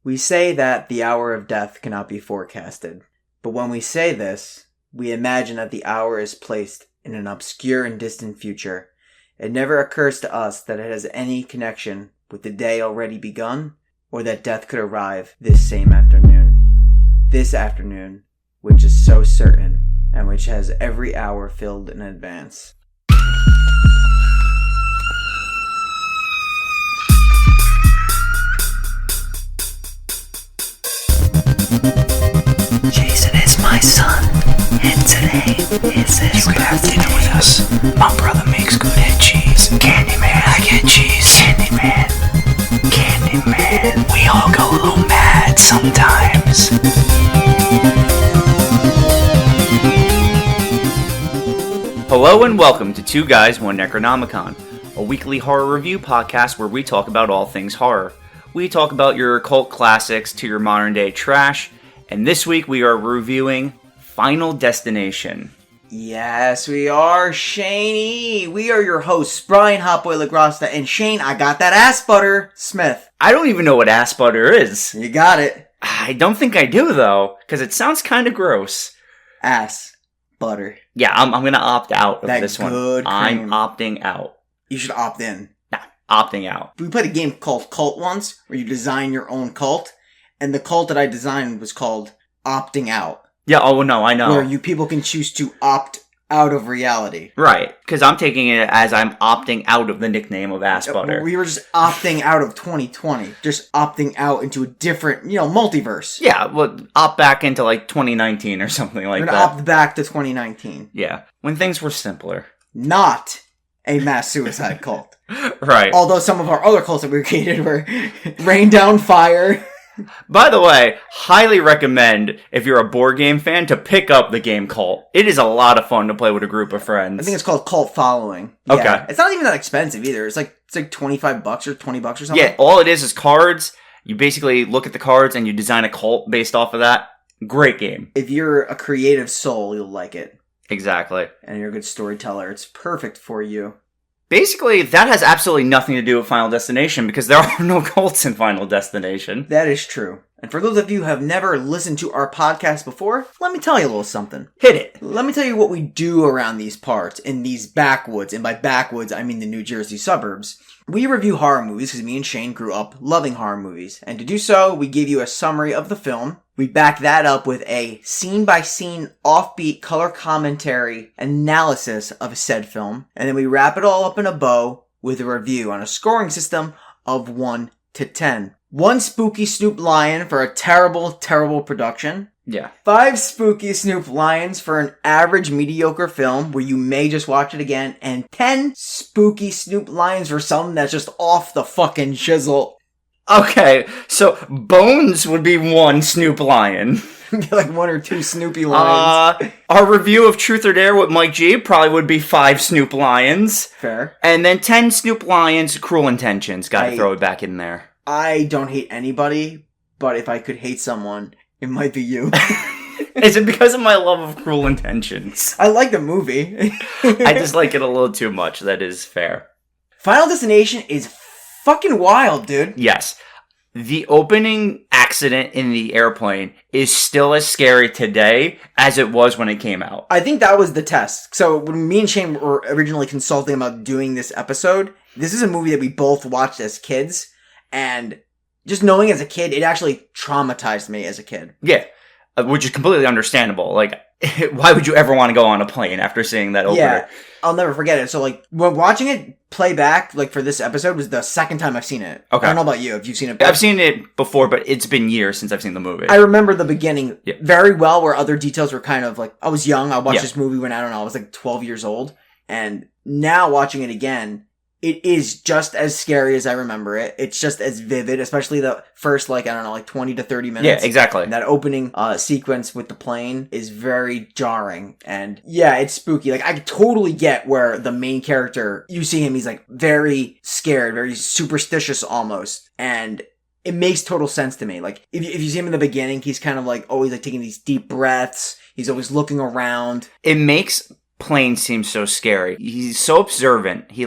We say that the hour of death cannot be forecasted, but when we say this, we imagine that the hour is placed in an obscure and distant future. It never occurs to us that it has any connection with the day already begun, or that death could arrive this same afternoon. This afternoon, which is so certain, and which has every hour filled in advance. Jason is my son, and today is his birthday. You could have dinner with us. My brother makes good head cheese. Candyman, I get cheese. Candyman, Candyman. We all go a little mad sometimes. Hello and welcome to Two Guys, One Necronomicon, a weekly horror review podcast where we talk about all things horror. We talk about your cult classics to your modern day trash, and this week we are reviewing Final Destination. Yes, we are, Shaney. We are your hosts, Brian Hotboy LaGrasta, and Shane, I got that ass butter, Smith. I don't even know what ass butter is. You got it. I don't think I do, though, because it sounds kind of gross. Ass butter. Yeah, I'm going to opt out of That this one. good I'm cream. opting out. You should opt in. Nah, opting out. We played a game called Cult once, where you design your own cult, and the cult that I designed was called Opting Out. Yeah, oh no, I know. Where people can choose to opt out of reality. Right, because I'm taking it as I'm opting out of the nickname of ass butter. We were just opting out of 2020. Just opting out into a different, multiverse. Yeah, well, opt back into like 2019 or something like We're that. gonna opt back to 2019. Yeah, when things were simpler. Not a mass suicide cult. Right. Although some of our other cults that we created were rain down fire. By the way, highly recommend, if you're a board game fan, to pick up the game Cult. It is a lot of fun to play with a group of friends. I think it's called Cult Following. Okay. Yeah. It's not even that expensive either. It's like $25 or $20 or something. Yeah, all it is cards. You basically look at the cards and you design a cult based off of that. Great game. If you're a creative soul, you'll like it. Exactly. And you're a good storyteller. It's perfect for you. Basically, that has absolutely nothing to do with Final Destination because there are no cults in Final Destination. That is true. And for those of you who have never listened to our podcast before, let me tell you a little something. Hit it. Let me tell you what we do around these parts, in these backwoods. And by backwoods, I mean the New Jersey suburbs. We review horror movies because me and Shane grew up loving horror movies. And to do so, we give you a summary of the film. We back that up with a scene-by-scene, offbeat color commentary analysis of said film. And then we wrap it all up in a bow with a review on a scoring system of 1 to 10. 1 spooky Snoop Lion for a terrible, terrible production. Yeah. 5 spooky Snoop Lions for an average, mediocre film where you may just watch it again. And 10 spooky Snoop Lions for something that's just off the fucking chisel. Okay, so Bones would be 1 Snoop Lion. Like 1 or 2 Snoopy Lions. Our review of Truth or Dare with Mike G probably would be 5 Snoop Lions. Fair. And then 10 Snoop Lions, Cruel Intentions. Gotta throw it back in there. I don't hate anybody, but if I could hate someone, it might be you. Is it because of my love of Cruel Intentions? I like the movie. I just like it a little too much. That is fair. Final Destination is fucking wild, dude. Yes. The opening accident in the airplane is still as scary today as it was when it came out. I think that was the test. So when me and Shane were originally consulting about doing this episode, this is a movie that we both watched as kids. And just knowing as a kid, it actually traumatized me as a kid. Yeah. Which is completely understandable. Like, why would you ever want to go on a plane after seeing that opener? Yeah, I'll never forget it. So, when watching it play back, for this episode, was the second time I've seen it. Okay. I don't know about you, if you've seen it. I've seen it before, but it's been years since I've seen the movie. I remember the beginning very well, where other details were kind of I was young. I watched this movie when, I don't know, I was 12 years old. And now watching it again, it is just as scary as I remember it. It's just as vivid, especially the first, 20 to 30 minutes. Yeah, exactly. And that opening sequence with the plane is very jarring. And yeah, it's spooky. I totally get where the main character, you see him, he's very scared, very superstitious almost. And it makes total sense to me. If you see him in the beginning, he's kind of always taking these deep breaths. He's always looking around. It makes planes seem so scary. He's so observant. He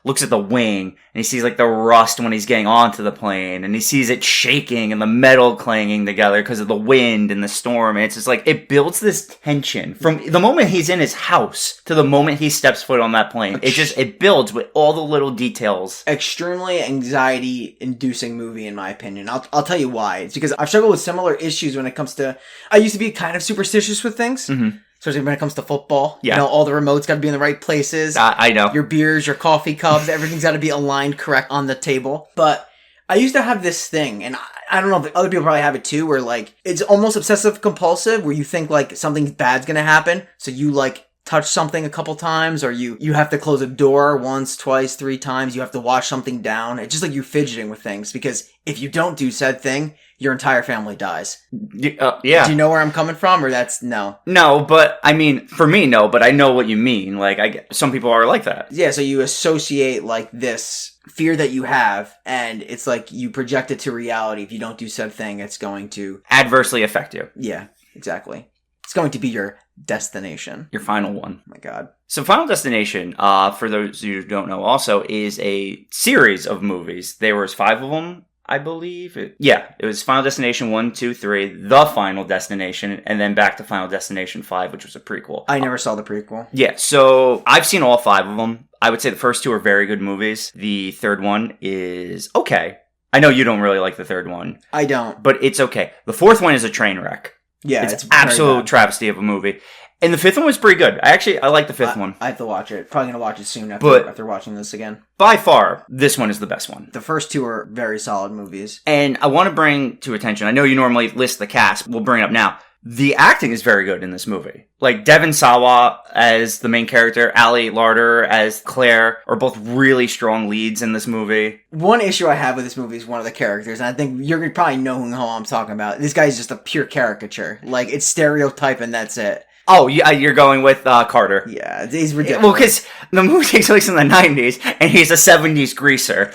looks at the wing and he sees like the rust when he's getting onto the plane, and he sees it shaking and the metal clanging together because of the wind and the storm. And it's just like, it builds this tension from the moment he's in his house to the moment he steps foot on that plane. It builds with all the little details. Extremely anxiety inducing movie, in my opinion. I'll tell you why. It's because I've struggled with similar issues when it comes to, I used to be kind of superstitious with things. Mm-hmm. Especially when it comes to football. Yeah. You know, all the remotes got to be in the right places. I know. Your beers, your coffee cups, everything's got to be aligned correct on the table. But I used to have this thing, and I don't know if other people probably have it too, where like, it's almost obsessive compulsive, where you think like something bad's gonna happen, so you like touch something a couple times, or you have to close a door once, twice, 3 times, you have to wash something down. It's just like you're fidgeting with things, because if you don't do said thing, your entire family dies. Yeah. Do you know where I'm coming from, or that's no? No, but I mean, for me, no, but I know what you mean. Like, some people are like that. Yeah, so you associate like this fear that you have, and it's like you project it to reality. If you don't do said thing, it's going to adversely affect you. Yeah, exactly. It's going to be your destination. Your final one. Oh my God. So Final Destination, for those of you who don't know also, is a series of movies. There was 5 of them, I believe. It was Final Destination 1, 2, 3, The Final Destination, and then back to Final Destination 5, which was a prequel. I never saw the prequel. Yeah, so I've seen all 5 of them. I would say the first 2 are very good movies. The third one is okay. I know you don't really like the third one. I don't. But it's okay. The fourth one is a train wreck. Yeah, it's absolute travesty of a movie. And the fifth one was pretty good. I like the fifth one. I have to watch it. Probably going to watch it soon after watching this again. By far, this one is the best one. The first 2 are very solid movies. And I want to bring to attention, I know you normally list the cast, we'll bring it up now. The acting is very good in this movie. Like, Devon Sawa as the main character, Ali Larter as Claire are both really strong leads in this movie. One issue I have with this movie is one of the characters, and I think you're going to probably know who I'm talking about. This guy's just a pure caricature. Like, it's stereotype and that's it. Oh, yeah, you're going with Carter. Yeah, he's ridiculous. Well, because the movie takes place in the 90s, and he's a 70s greaser.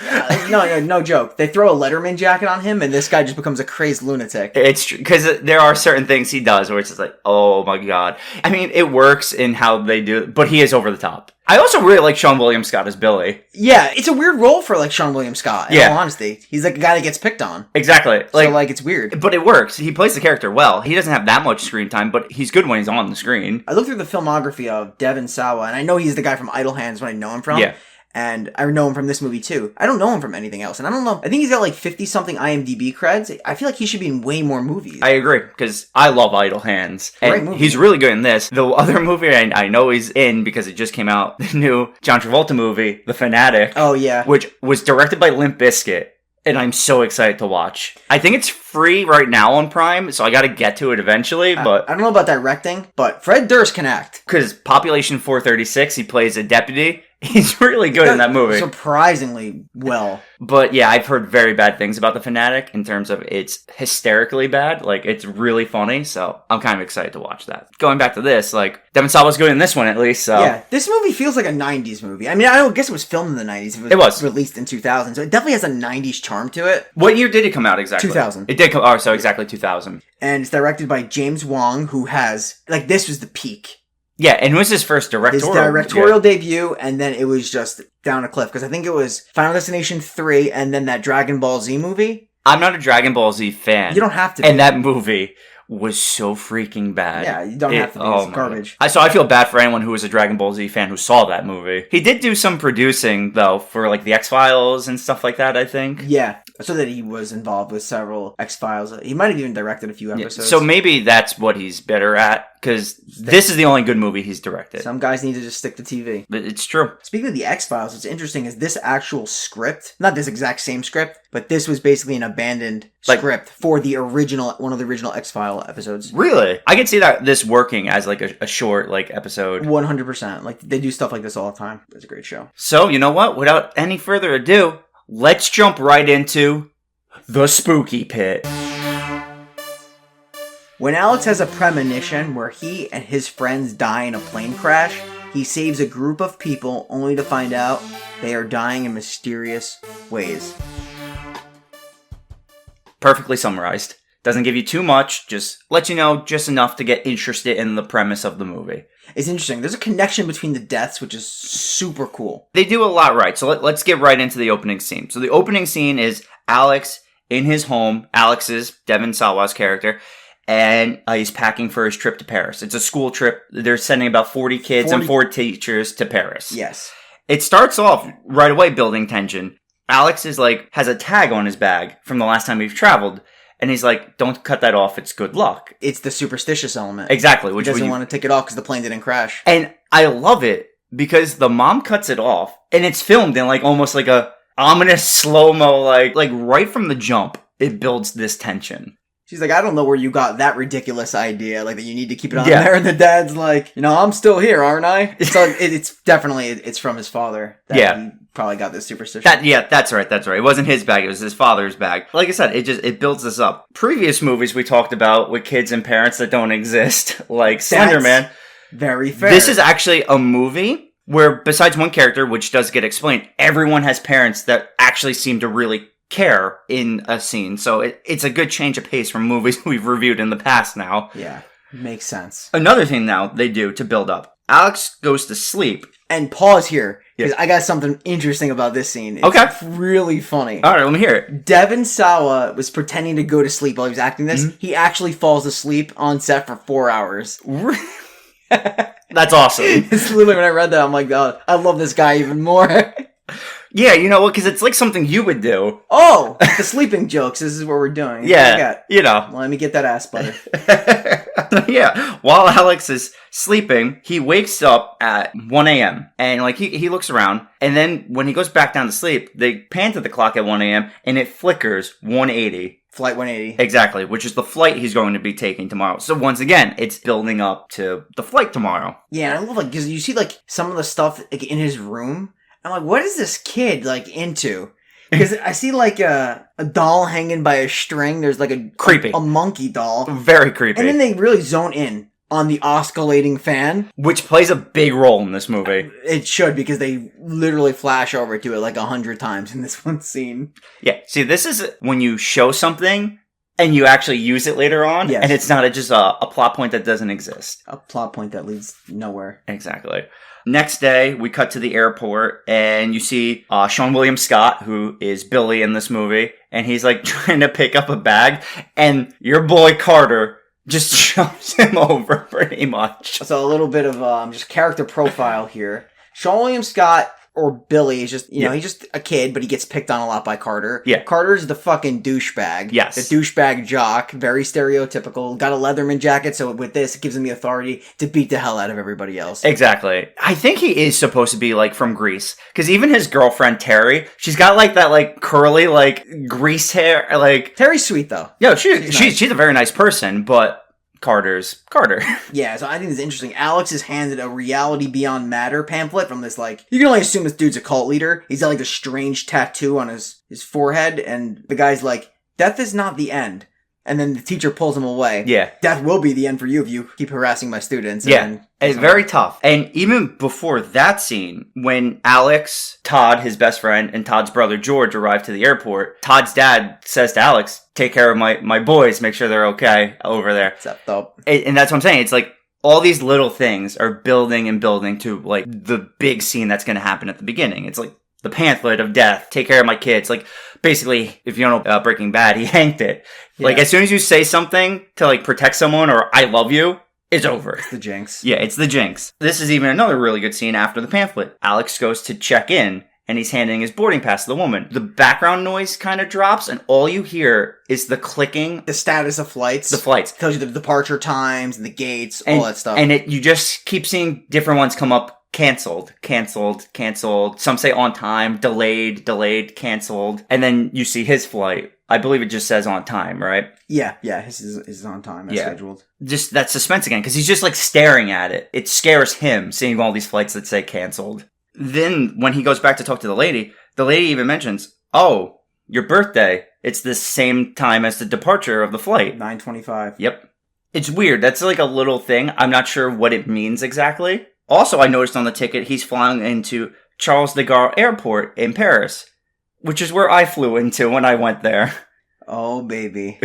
No joke. They throw a Letterman jacket on him, and this guy just becomes a crazed lunatic. It's true, because there are certain things he does where it's just like, oh my God. I mean, it works in how they do it, but he is over the top. I also really like Sean William Scott as Billy. Yeah, it's a weird role for, like, Sean William Scott, in all honesty. He's like a guy that gets picked on. Exactly. So, it's weird. But it works. He plays the character well. He doesn't have that much screen time, but he's good when he's on the screen. I looked through the filmography of Devon Sawa, and I know he's the guy from Idle Hands when I know him from. Yeah. And I know him from this movie, too. I don't know him from anything else. And I don't know. I think he's got, 50-something IMDb creds. I feel like he should be in way more movies. I agree, because I love Idle Hands. Great movie. He's really good in this. The other movie I know he's in, because it just came out, the new John Travolta movie, The Fanatic. Oh, yeah. Which was directed by Limp Bizkit. And I'm so excited to watch. I think it's free right now on Prime, so I gotta get to it eventually, but... I don't know about directing, but Fred Durst can act. Because Population 436, he plays a deputy. He's really good in that movie. Surprisingly well. But yeah, I've heard very bad things about The Fanatic in terms of it's hysterically bad. Like, it's really funny, so I'm kind of excited to watch that. Going back to this, Devon Sawa's good in this one at least, so... Yeah, this movie feels like a 90s movie. I mean, I don't guess it was filmed in the 90s. It was released in 2000, so it definitely has a 90s charm to it. What year did it come out exactly? 2000. It did come out, so exactly 2000. And it's directed by James Wong, who has... this was the peak. Yeah, and it was his first directorial. His directorial debut, and then it was just down a cliff. Because I think it was Final Destination 3, and then that Dragon Ball Z movie. I'm not a Dragon Ball Z fan. You don't have to be. And that movie was so freaking bad. Yeah, you don't have to be. It's garbage. So I feel bad for anyone who was a Dragon Ball Z fan who saw that movie. He did do some producing, though, for, the X-Files and stuff like that, I think. Yeah. So that he was involved with several X-Files. He might have even directed a few episodes. So maybe that's what he's better at, because this is the only good movie he's directed. Some guys need to just stick to TV. But it's true. Speaking of the X-Files, what's interesting is this actual script, not this exact same script, but this was basically an abandoned script for the original, one of the original X-File episodes. Really? I could see this working as a short episode. 100%. They do stuff like this all the time. It's a great show. So, you know what? Without any further ado, let's jump right into the Spooky Pit. When Alex has a premonition where he and his friends die in a plane crash, he saves a group of people only to find out they are dying in mysterious ways. Perfectly summarized. Doesn't give you too much, just lets you know just enough to get interested in the premise of the movie. It's interesting. There's a connection between the deaths, which is super cool. They do a lot right, so let's get right into the opening scene. So the opening scene is Alex in his home. Alex is Devon Sawa's character, and he's packing for his trip to Paris. It's a school trip. They're sending about 40 kids and 4 teachers to Paris. Yes. It starts off right away building tension. Alex is has a tag on his bag from the last time we've traveled. And he's like, don't cut that off. It's good luck. It's the superstitious element. Exactly. He doesn't want to take it off because the plane didn't crash. And I love it because the mom cuts it off. And it's filmed in almost like a ominous slow-mo, like right from the jump. It builds this tension. She's like, I don't know where you got that ridiculous idea, that you need to keep it on there. And the dad's like, I'm still here, aren't I? So it's definitely, it's from his father. He probably got this superstition. That's right. It wasn't his bag, it was his father's bag. Like I said, it builds this up. Previous movies we talked about with kids and parents that don't exist, like Slender Man. Very fair. This is actually a movie where, besides one character, which does get explained, everyone has parents that actually seem to really care in a scene. So it's a good change of pace from movies we've reviewed in the past now. Yeah, makes sense. Another thing now they do to build up. Alex goes to sleep. And pause here, because I got something interesting about this scene. It's really funny. All right, let me hear it. Devon Sawa was pretending to go to sleep while he was acting this. Mm-hmm. He actually falls asleep on set for 4 hours. That's awesome. It's literally, when I read that, I'm like, oh, I love this guy even more. Yeah, you know what? Because it's like something you would do. Oh, the sleeping jokes. This is what we're doing. Yeah, Let me get that ass butter. Yeah. While Alex is sleeping, he wakes up at 1 a.m. and he looks around, and then when he goes back down to sleep, they pan to the clock at 1 a.m. and it flickers 180. Flight 180. Exactly, which is the flight he's going to be taking tomorrow. So once again, it's building up to the flight tomorrow. Yeah, and I love because you see some of the stuff in his room. I'm like, what is this kid into? Because I see a doll hanging by a string. There's creepy, a monkey doll, very creepy. And then they really zone in on the oscillating fan, which plays a big role in this movie. It should, because they literally flash over to it 100 times in this one scene. Yeah, see, this is when you show something and you actually use it later on, and it's not just a plot point that doesn't exist. A plot point that leads nowhere. Exactly. Next day, we cut to the airport, and you see Sean William Scott, who is Billy in this movie, and he's trying to pick up a bag, and your boy Carter just shoves him over pretty much. So a little bit of just character profile here. Sean William Scott, or Billy, is just, he's just a kid, but he gets picked on a lot by Carter. Yeah. Carter's the fucking douchebag. Yes. The douchebag jock, very stereotypical, got a Leatherman jacket, so with this, it gives him the authority to beat the hell out of everybody else. Exactly. I think he is supposed to be, from Greece, because even his girlfriend, Terry, she's got, that, curly, grease hair, Terry's sweet, though. Yeah, she's a very nice person, but Carter's Carter. Yeah, so I think it's interesting. Alex is handed a reality beyond matter pamphlet from this, you can only assume this dude's a cult leader. He's got, this strange tattoo on his forehead, and the guy's like, death is not the end. And then the teacher pulls him away. Yeah. Death will be the end for you if you keep harassing my students. Yeah. It's very tough. And even before that scene, when Alex, Todd, his best friend, and Todd's brother George arrive to the airport, Todd's dad says to Alex, take care of my boys, make sure they're okay over there. Except up. And that's what I'm saying. It's all these little things are building and building to the big scene that's going to happen at the beginning. It's the pamphlet of death, take care of my kids. Basically, if you don't know Breaking Bad, he hanked it. Yeah. As soon as you say something to protect someone or I love you, it's over. It's the jinx. Yeah, it's the jinx. This is even another really good scene after the pamphlet. Alex goes to check in, and he's handing his boarding pass to the woman. The background noise kind of drops, and all you hear is the clicking. The status of flights. The flights. Tells you the departure times, and the gates, all that stuff. And you just keep seeing different ones come up. Canceled. Some say on time, delayed, canceled. And then you see his flight. I believe it just says on time, right? Yeah, his is on time, as scheduled. Just that suspense again, because he's just staring at it. It scares him, seeing all these flights that say canceled. Then, when he goes back to talk to the lady even mentions, oh, your birthday, it's the same time as the departure of the flight. 9:25. Yep. It's weird. That's a little thing. I'm not sure what it means exactly. Also, I noticed on the ticket, he's flying into Charles de Gaulle Airport in Paris, which is where I flew into when I went there. Oh, baby.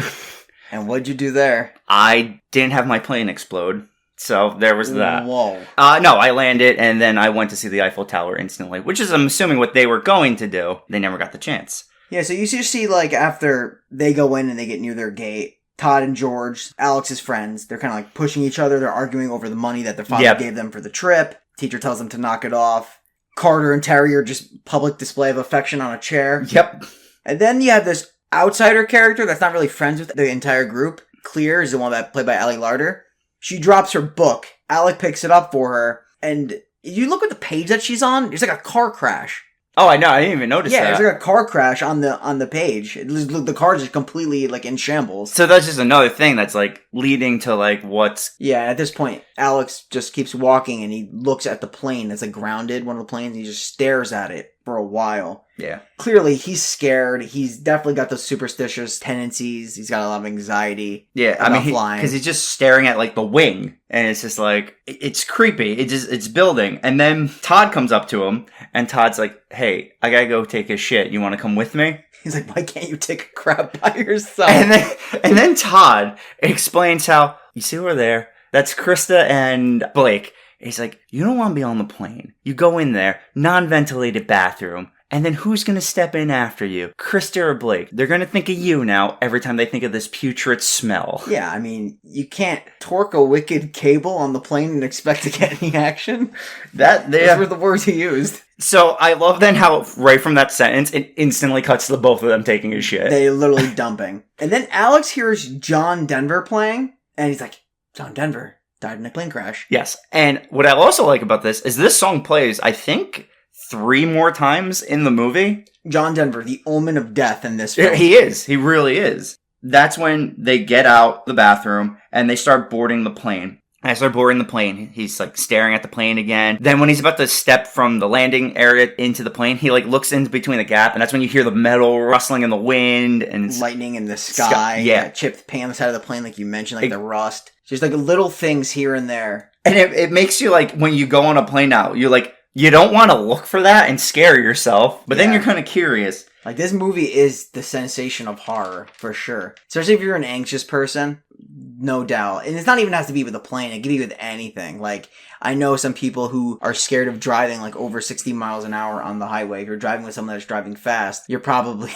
And what'd you do there? I didn't have my plane explode. So there was that. Whoa. No, I landed and then I went to see the Eiffel Tower instantly, which is, I'm assuming, what they were going to do. They never got the chance. Yeah, so you just see, like, after they go in and they get near their gate, Todd and George, Alex's friends, they're kind of like pushing each other. They're arguing over the money that their father gave them for the trip. Teacher tells them to knock it off. Carter and Terry are just public display of affection on a chair. Yep. And then you have this outsider character that's not really friends with the entire group. Clear is the one that played by Ali Larter. She drops her book. Alec picks it up for her. And you look at the page that she's on, there's like a car crash. Oh, I know. I didn't even notice that. Yeah, there's like a car crash on the page. The car's just completely like in shambles. So that's just another thing that's like leading to like what's... Yeah, at this point, Alex just keeps walking and he looks at the plane that's like grounded, one of the planes, and he just stares at it for a while. Yeah. Clearly, he's scared. He's definitely got those superstitious tendencies. He's got a lot of anxiety. Yeah, I mean, because he's just staring at like the wing, and it's just like, it's creepy. It's building. And then Todd comes up to him, and Todd's like, hey, I gotta go take a shit. You want to come with me? He's like, why can't you take a crap by yourself? And then Todd explains how, you see over there, that's Krista and Blake. He's like, you don't want to be on the plane. You go in there, non-ventilated bathroom, and then who's going to step in after you? Krista or Blake? They're going to think of you now every time they think of this putrid smell. Yeah, I mean, you can't torque a wicked cable on the plane and expect to get any action. Those were the words he used. So I love then how right from that sentence, it instantly cuts to both of them taking a shit. They literally dumping. And then Alex hears John Denver playing, and he's like, John Denver died in a plane crash. Yes. And what I also like about this is this song plays, I think, 3 more times in the movie. John Denver, the omen of death in this film. He is. He really is. That's when they get out the bathroom and they start boarding the plane. As they're boarding the plane, he's like staring at the plane again. Then when he's about to step from the landing area into the plane, he like looks in between the gap, and that's when you hear the metal rustling in the wind and lightning in the sky. Yeah. Chipped paint on the side of the plane, like you mentioned, like the rust. Just like little things here and there. And it makes you like, when you go on a plane now, you're like, you don't want to look for that and scare yourself, but then you're kind of curious. Like, this movie is the sensation of horror, for sure. Especially if you're an anxious person, no doubt. And it's not even has to be with a plane, it can be with anything. Like, I know some people who are scared of driving, like, over 60 miles an hour on the highway. If you're driving with someone that's driving fast, you're probably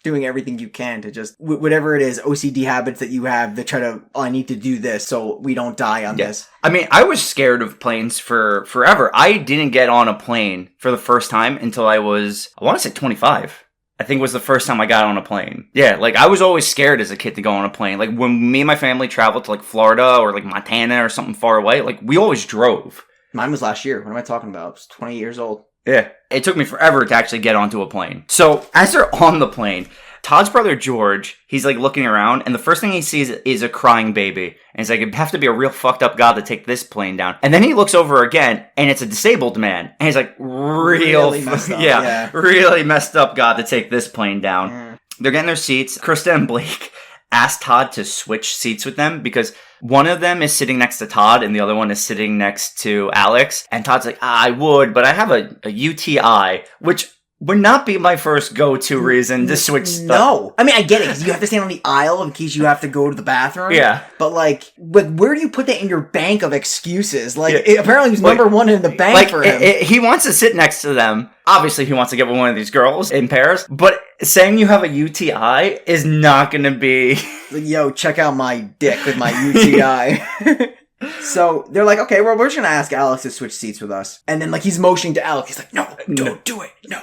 doing everything you can to just, whatever it is, OCD habits that you have that try to, I need to do this so we don't die on this. I mean, I was scared of planes for forever. I didn't get on a plane for the first time until I was, I want to say 25. I think was the first time I got on a plane. Yeah, like I was always scared as a kid to go on a plane. Like when me and my family traveled to like Florida or like Montana or something far away, like we always drove. Mine was last year. What am I talking about? I was 20 years old. Yeah. It took me forever to actually get onto a plane. So as they're on the plane, Todd's brother George, he's like looking around, and the first thing he sees is a crying baby. And he's like, it'd have to be a real fucked up god to take this plane down. And then he looks over again, and it's a disabled man. And he's like, really messed up. Really messed up god to take this plane down. Mm. They're getting their seats. Krista and Blake ask Todd to switch seats with them because one of them is sitting next to Todd and the other one is sitting next to Alex. And Todd's like, I would, but I have a UTI, which would not be my first go-to reason to switch stuff. No. I mean, I get it, because you have to stand on the aisle in case you have to go to the bathroom. Yeah. But, like, where do you put that in your bank of excuses? Like, apparently he was number one in the bank for him. He wants to sit next to them. Obviously, he wants to get with one of these girls in Paris. But saying you have a UTI is not going to be... Yo, check out my dick with my UTI. So they're like, okay, well, we're just going to ask Alex to switch seats with us. And then, like, he's motioning to Alex. He's like, no, don't do it. No.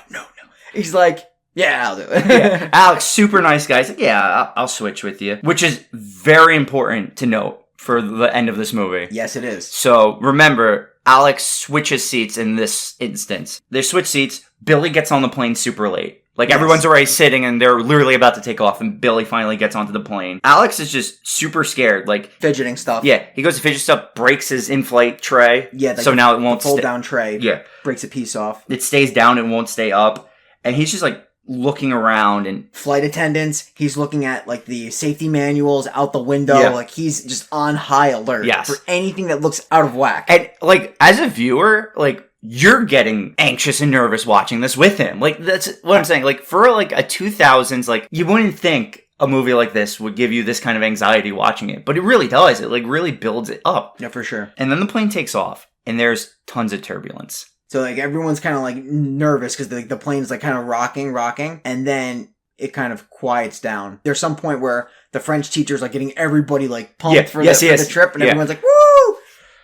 He's like, yeah, I'll do it. Yeah. Alex, super nice guy. He's like, yeah, I'll switch with you. Which is very important to note for the end of this movie. Yes, it is. So remember, Alex switches seats in this instance. They switch seats. Billy gets on the plane super late. Like, everyone's already sitting, and they're literally about to take off, and Billy finally gets onto the plane. Alex is just super scared, like... Fidgeting stuff. Yeah, he goes to fidget stuff, breaks his in-flight tray. Yeah, so now it won't... fold-down tray. Yeah. Breaks a piece off. It stays down, it won't stay up. And he's just, like, looking around, and... Flight attendants, he's looking at, like, the safety manuals out the window. Yeah. Like, he's just on high alert for anything that looks out of whack. And, like, as a viewer, like... You're getting anxious and nervous watching this with him. Like, that's what I'm saying. Like, for, like, a 2000s, like, you wouldn't think a movie like this would give you this kind of anxiety watching it. But it really does. It like really builds it up. Yeah, for sure. And then the plane takes off and there's tons of turbulence. So like everyone's kind of like nervous because the plane's like kind of rocking, and then it kind of quiets down. There's some point where the French teacher's like getting everybody like pumped for the trip, and everyone's like, woo!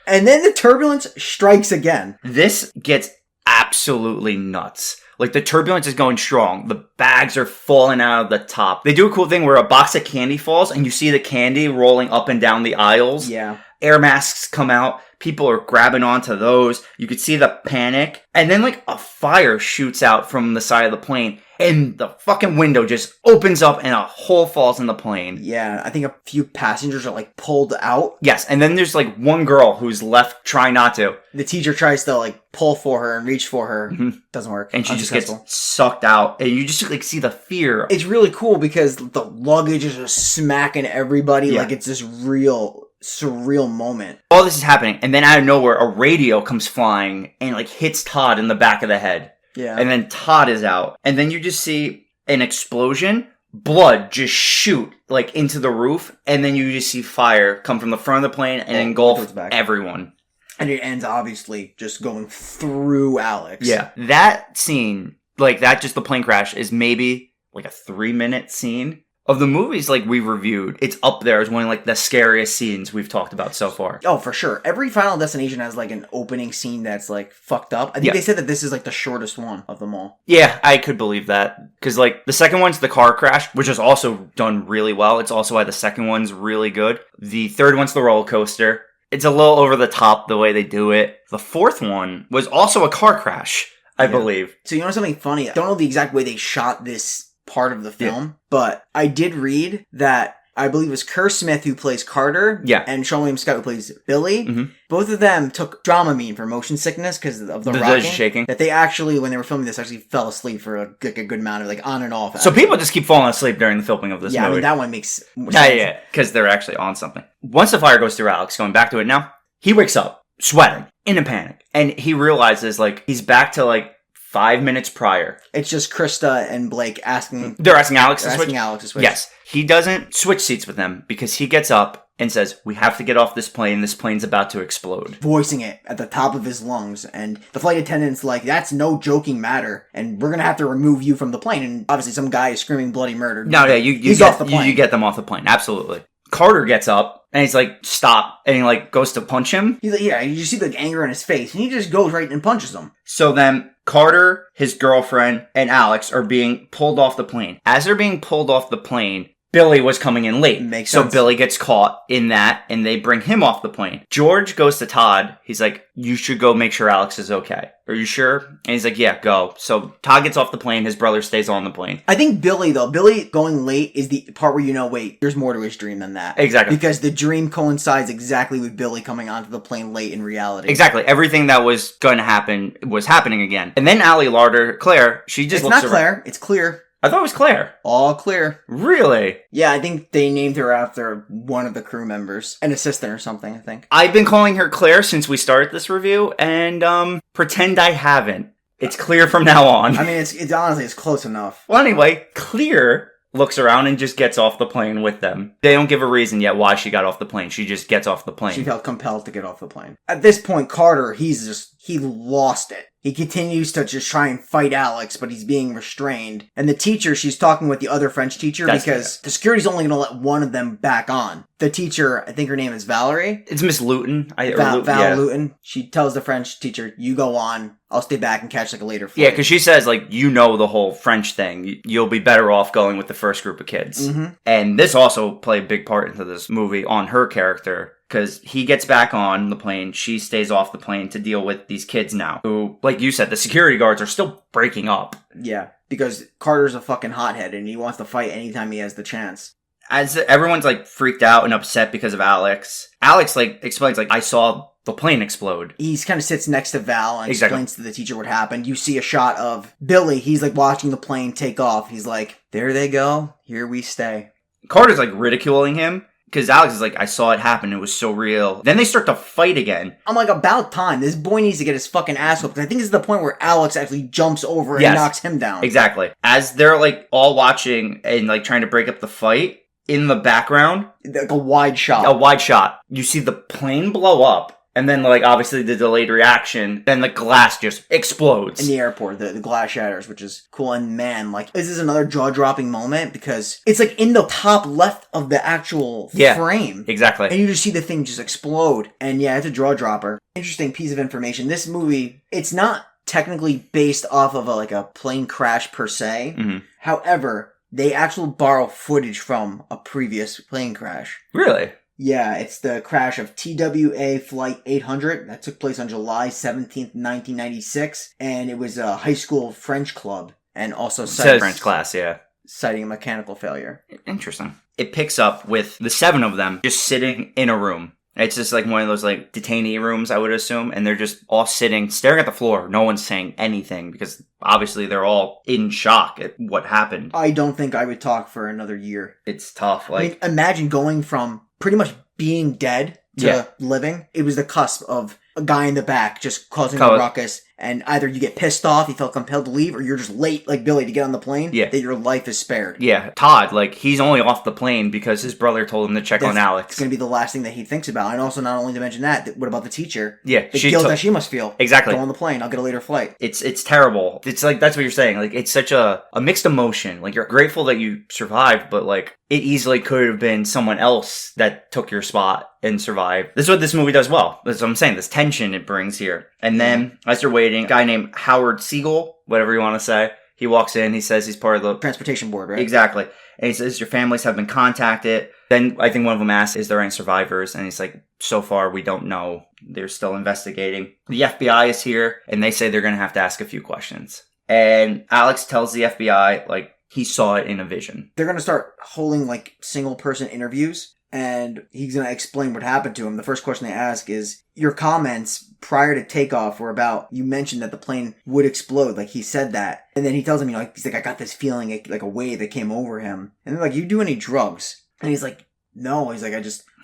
And then the turbulence strikes again. This gets absolutely nuts. Like, the turbulence is going strong. The bags are falling out of the top. They do a cool thing where a box of candy falls, and you see the candy rolling up and down the aisles. Yeah. Air masks come out. People are grabbing onto those. You could see the panic. And then, like, a fire shoots out from the side of the plane. And the fucking window just opens up and a hole falls in the plane. Yeah, I think a few passengers are, like, pulled out. Yes, and then there's, like, one girl who's left trying not to. The teacher tries to, like, pull for her and reach for her. Mm-hmm. Doesn't work. And she just gets sucked out. And you just, like, see the fear. It's really cool because the luggage is just smacking everybody. Yeah. Like, it's this real surreal moment. All this is happening, and then out of nowhere, a radio comes flying and, like, hits Todd in the back of the head. Yeah. And then Todd is out. And then you just see an explosion, blood just shoot, like, into the roof, and then you just see fire come from the front of the plane and engulf everyone. And it ends, obviously, just going through Alex. Yeah. That scene, like, that just the plane crash is maybe, like, a 3-minute scene. Of the movies, like, we've reviewed, it's up there as one of, like, the scariest scenes we've talked about so far. Oh, for sure. Every Final Destination has, like, an opening scene that's, like, fucked up. I think they said that this is, like, the shortest one of them all. Yeah, I could believe that. Because, like, the second one's the car crash, which is also done really well. It's also why the second one's really good. The third one's the roller coaster. It's a little over the top the way they do it. The fourth one was also a car crash, I believe. So, you know something funny? I don't know the exact way they shot this part of the film, but I did read that I believe it was Kerr Smith who plays Carter, and Sean William Scott who plays Billy. Mm-hmm. Both of them took Dramamine for motion sickness because of the rocking. Shaking. That they actually, when they were filming this, actually fell asleep for a good amount of, like, on and off. So people just keep falling asleep during the filming of this movie. Yeah, I mean, that one makes more sense. Yeah, because they're actually on something. Once the fire goes through Alex, going back to it now, he wakes up, sweating, in a panic, and he realizes, like, he's back to, like, 5 minutes prior. It's just Krista and Blake asking... They're asking Alex to switch? Asking Alex to switch. Yes. He doesn't switch seats with them because he gets up and says, we have to get off this plane. This plane's about to explode. Voicing it at the top of his lungs. And the flight attendant's like, that's no joking matter. And we're going to have to remove you from the plane. And obviously some guy is screaming bloody murder. No, yeah, he's off the plane. You get them off the plane. Absolutely. Carter gets up and he's like, stop. And he like goes to punch him. He's like, yeah, you just see the anger in his face. And he just goes right and punches him. So then Carter, his girlfriend, and Alex are being pulled off the plane. As they're being pulled off the plane, Billy was coming in late. Makes sense. So Billy gets caught in that, and they bring him off the plane. George goes to Todd. He's like, you should go make sure Alex is okay. Are you sure? And he's like, yeah, go. So Todd gets off the plane. His brother stays on the plane. I think Billy going late is the part where you know, wait, there's more to his dream than that. Exactly. Because the dream coincides exactly with Billy coming onto the plane late in reality. Exactly. Everything that was going to happen was happening again. And then Allie Larder, Claire, she just looks around. It's not Claire. It's Clear. I thought it was Claire. All Clear. Really? Yeah, I think they named her after one of the crew members. An assistant or something, I think. I've been calling her Claire since we started this review, and pretend I haven't. It's Clear from now on. I mean, it's honestly, it's close enough. Well, anyway, Clear looks around and just gets off the plane with them. They don't give a reason yet why she got off the plane. She just gets off the plane. She felt compelled to get off the plane. At this point, Carter, he lost it. He continues to just try and fight Alex, but he's being restrained. And the teacher, she's talking with the other French teacher because the security's only going to let one of them back on. The teacher, I think her name is Valerie. It's Miss Luton. Val Luton. She tells the French teacher, you go on. I'll stay back and catch like a later flight. Yeah, because she says, like, you know the whole French thing. You'll be better off going with the first group of kids. Mm-hmm. And this also played a big part into this movie on her character. Because he gets back on the plane, she stays off the plane to deal with these kids now. Who, like you said, the security guards are still breaking up. Yeah, because Carter's a fucking hothead and he wants to fight anytime he has the chance. As everyone's, like, freaked out and upset because of Alex, like, explains, like, I saw the plane explode. He kind of sits next to Val and explains to the teacher what happened. You see a shot of Billy. He's, like, watching the plane take off. He's like, there they go. Here we stay. Carter's, like, ridiculing him. Because Alex is like, I saw it happen. It was so real. Then they start to fight again. I'm like, about time. This boy needs to get his fucking ass whooped. I think this is the point where Alex actually jumps over and knocks him down. Exactly. As they're like all watching and like trying to break up the fight, in the background, like a wide shot. You see the plane blow up. And then, like, obviously the delayed reaction, then the glass just explodes. In the airport, the glass shatters, which is cool. And man, like, this is another jaw-dropping moment because it's, like, in the top left of the actual frame. Exactly. And you just see the thing just explode. And yeah, it's a jaw-dropper. Interesting piece of information. This movie, it's not technically based off of, a plane crash per se. Mm-hmm. However, they actually borrow footage from a previous plane crash. Really? Yeah, it's the crash of TWA Flight 800 that took place on July 17th, 1996, and it was a high school French club, and also French class, yeah. Citing a mechanical failure. Interesting. It picks up with the 7 of them just sitting in a room. It's just like one of those like detainee rooms, I would assume, and they're just all sitting, staring at the floor. No one's saying anything because obviously they're all in shock at what happened. I don't think I would talk for another year. It's tough. Like, I mean, imagine going from pretty much being dead to living. It was the cusp of a guy in the back just causing a ruckus, and either you get pissed off, you felt compelled to leave, or you're just late, like Billy, to get on the plane, that your life is spared. Yeah, Todd, like, he's only off the plane because his brother told him to check on Alex. It's going to be the last thing that he thinks about. And also, not only to mention that, what about the teacher? Yeah. The guilt that she must feel. Exactly. Go on the plane, I'll get a later flight. It's terrible. It's like, that's what you're saying. Like, it's such a mixed emotion. Like, you're grateful that you survived, but like, it easily could have been someone else that took your spot and survived. This is what this movie does well. That's what I'm saying. This tension it brings here. And then, as they're waiting, a guy named Howard Siegel, whatever you want to say, he walks in, he says he's part of the transportation board, right? Exactly. And he says, your families have been contacted. Then I think one of them asks, is there any survivors? And he's like, so far we don't know. They're still investigating. The FBI is here, and they say they're going to have to ask a few questions. And Alex tells the FBI, like, he saw it in a vision. They're going to start holding, like, single-person interviews, and he's going to explain what happened to him. The first question they ask is, your comments prior to takeoff were about, you mentioned that the plane would explode. Like, he said that. And then he tells him, he's like, I got this feeling, like a wave that came over him. And they're like, you do any drugs? And he's like, no. He's like,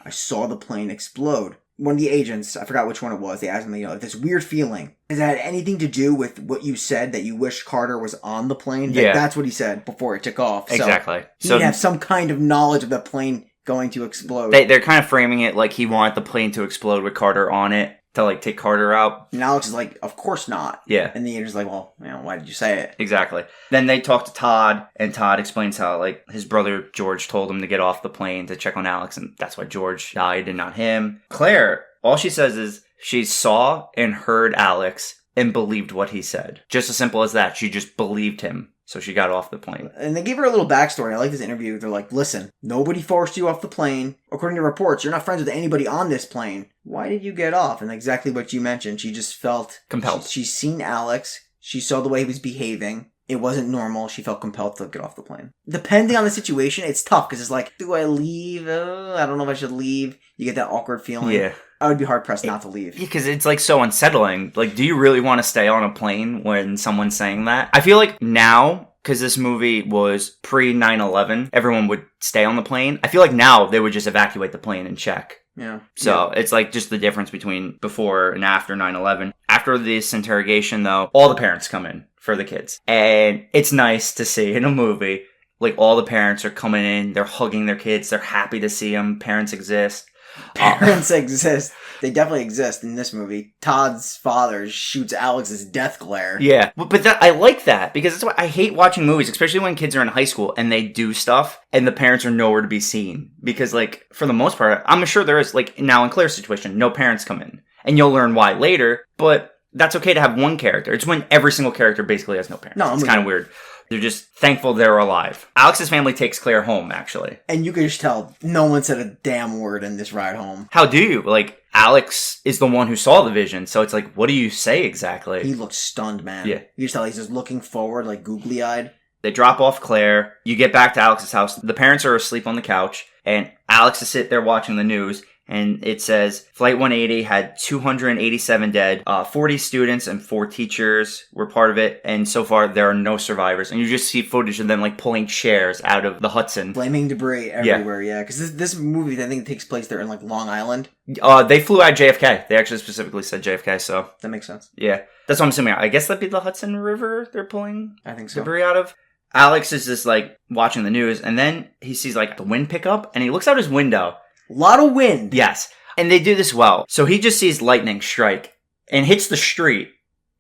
I saw the plane explode. One of the agents, I forgot which one it was, they asked him, this weird feeling, has that had anything to do with what you said that you wish Carter was on the plane? Yeah. Like, that's what he said before it took off. Exactly. So he'd have some kind of knowledge of the plane going to explode. They're kind of framing it like he wanted the plane to explode with Carter on it to, like, take Carter out. And Alex is like, of course not. Yeah. And the agent's like, well, why did you say it? Exactly. Then they talk to Todd, and Todd explains how, like, his brother George told him to get off the plane to check on Alex, and that's why George died and not him. Claire, all she says is she saw and heard Alex and believed what he said. Just as simple as that. She just believed him. So she got off the plane. And they gave her a little backstory. I like this interview. They're like, listen, nobody forced you off the plane. According to reports, you're not friends with anybody on this plane. Why did you get off? And exactly what you mentioned. She just felt compelled. She's seen Alex. She saw the way he was behaving. It wasn't normal. She felt compelled to get off the plane. Depending on the situation, it's tough because it's like, do I leave? I don't know if I should leave. You get that awkward feeling. Yeah. I would be hard-pressed not to leave. Yeah, because it's, like, so unsettling. Like, do you really want to stay on a plane when someone's saying that? I feel like now, because this movie was pre-9/11, everyone would stay on the plane. I feel like now they would just evacuate the plane and check. Yeah. So it's, like, just the difference between before and after 9/11. After this interrogation, though, all the parents come in for the kids. And it's nice to see in a movie, like, all the parents are coming in, they're hugging their kids, they're happy to see them, parents exist. Parents exist. They definitely exist in this movie. Todd's father shoots Alex's death glare. Yeah. But I like that because that's why I hate watching movies, especially when kids are in high school and they do stuff and the parents are nowhere to be seen. Because, like, for the most part, I'm sure there is, like, now in Claire's situation, no parents come in. And you'll learn why later, but that's okay to have one character. It's when every single character basically has no parents. No, it's kind of weird. They're just thankful they're alive. Alex's family takes Claire home, actually. And you can just tell no one said a damn word in this ride home. How do you? Like, Alex is the one who saw the vision, so it's like, what do you say exactly? He looks stunned, man. Yeah. You just tell he's just looking forward, like googly-eyed. They drop off Claire. You get back to Alex's house. The parents are asleep on the couch, and Alex is sitting there watching the news, And it says Flight 180 had 287 dead, 40 students and 4 teachers were part of it. And so far, there are no survivors. And you just see footage of them like pulling chairs out of the Hudson. Flaming debris everywhere, yeah. Because this movie, I think, takes place there in like Long Island. They flew out JFK. They actually specifically said JFK, so. That makes sense. Yeah. That's what I'm assuming. I guess that'd be the Hudson River they're pulling I think so. debris out of. Alex is just like watching the news, and then he sees like the wind pick up, and he looks out his window. A lot of wind. Yes. And they do this well. So he just sees lightning strike and hits the street.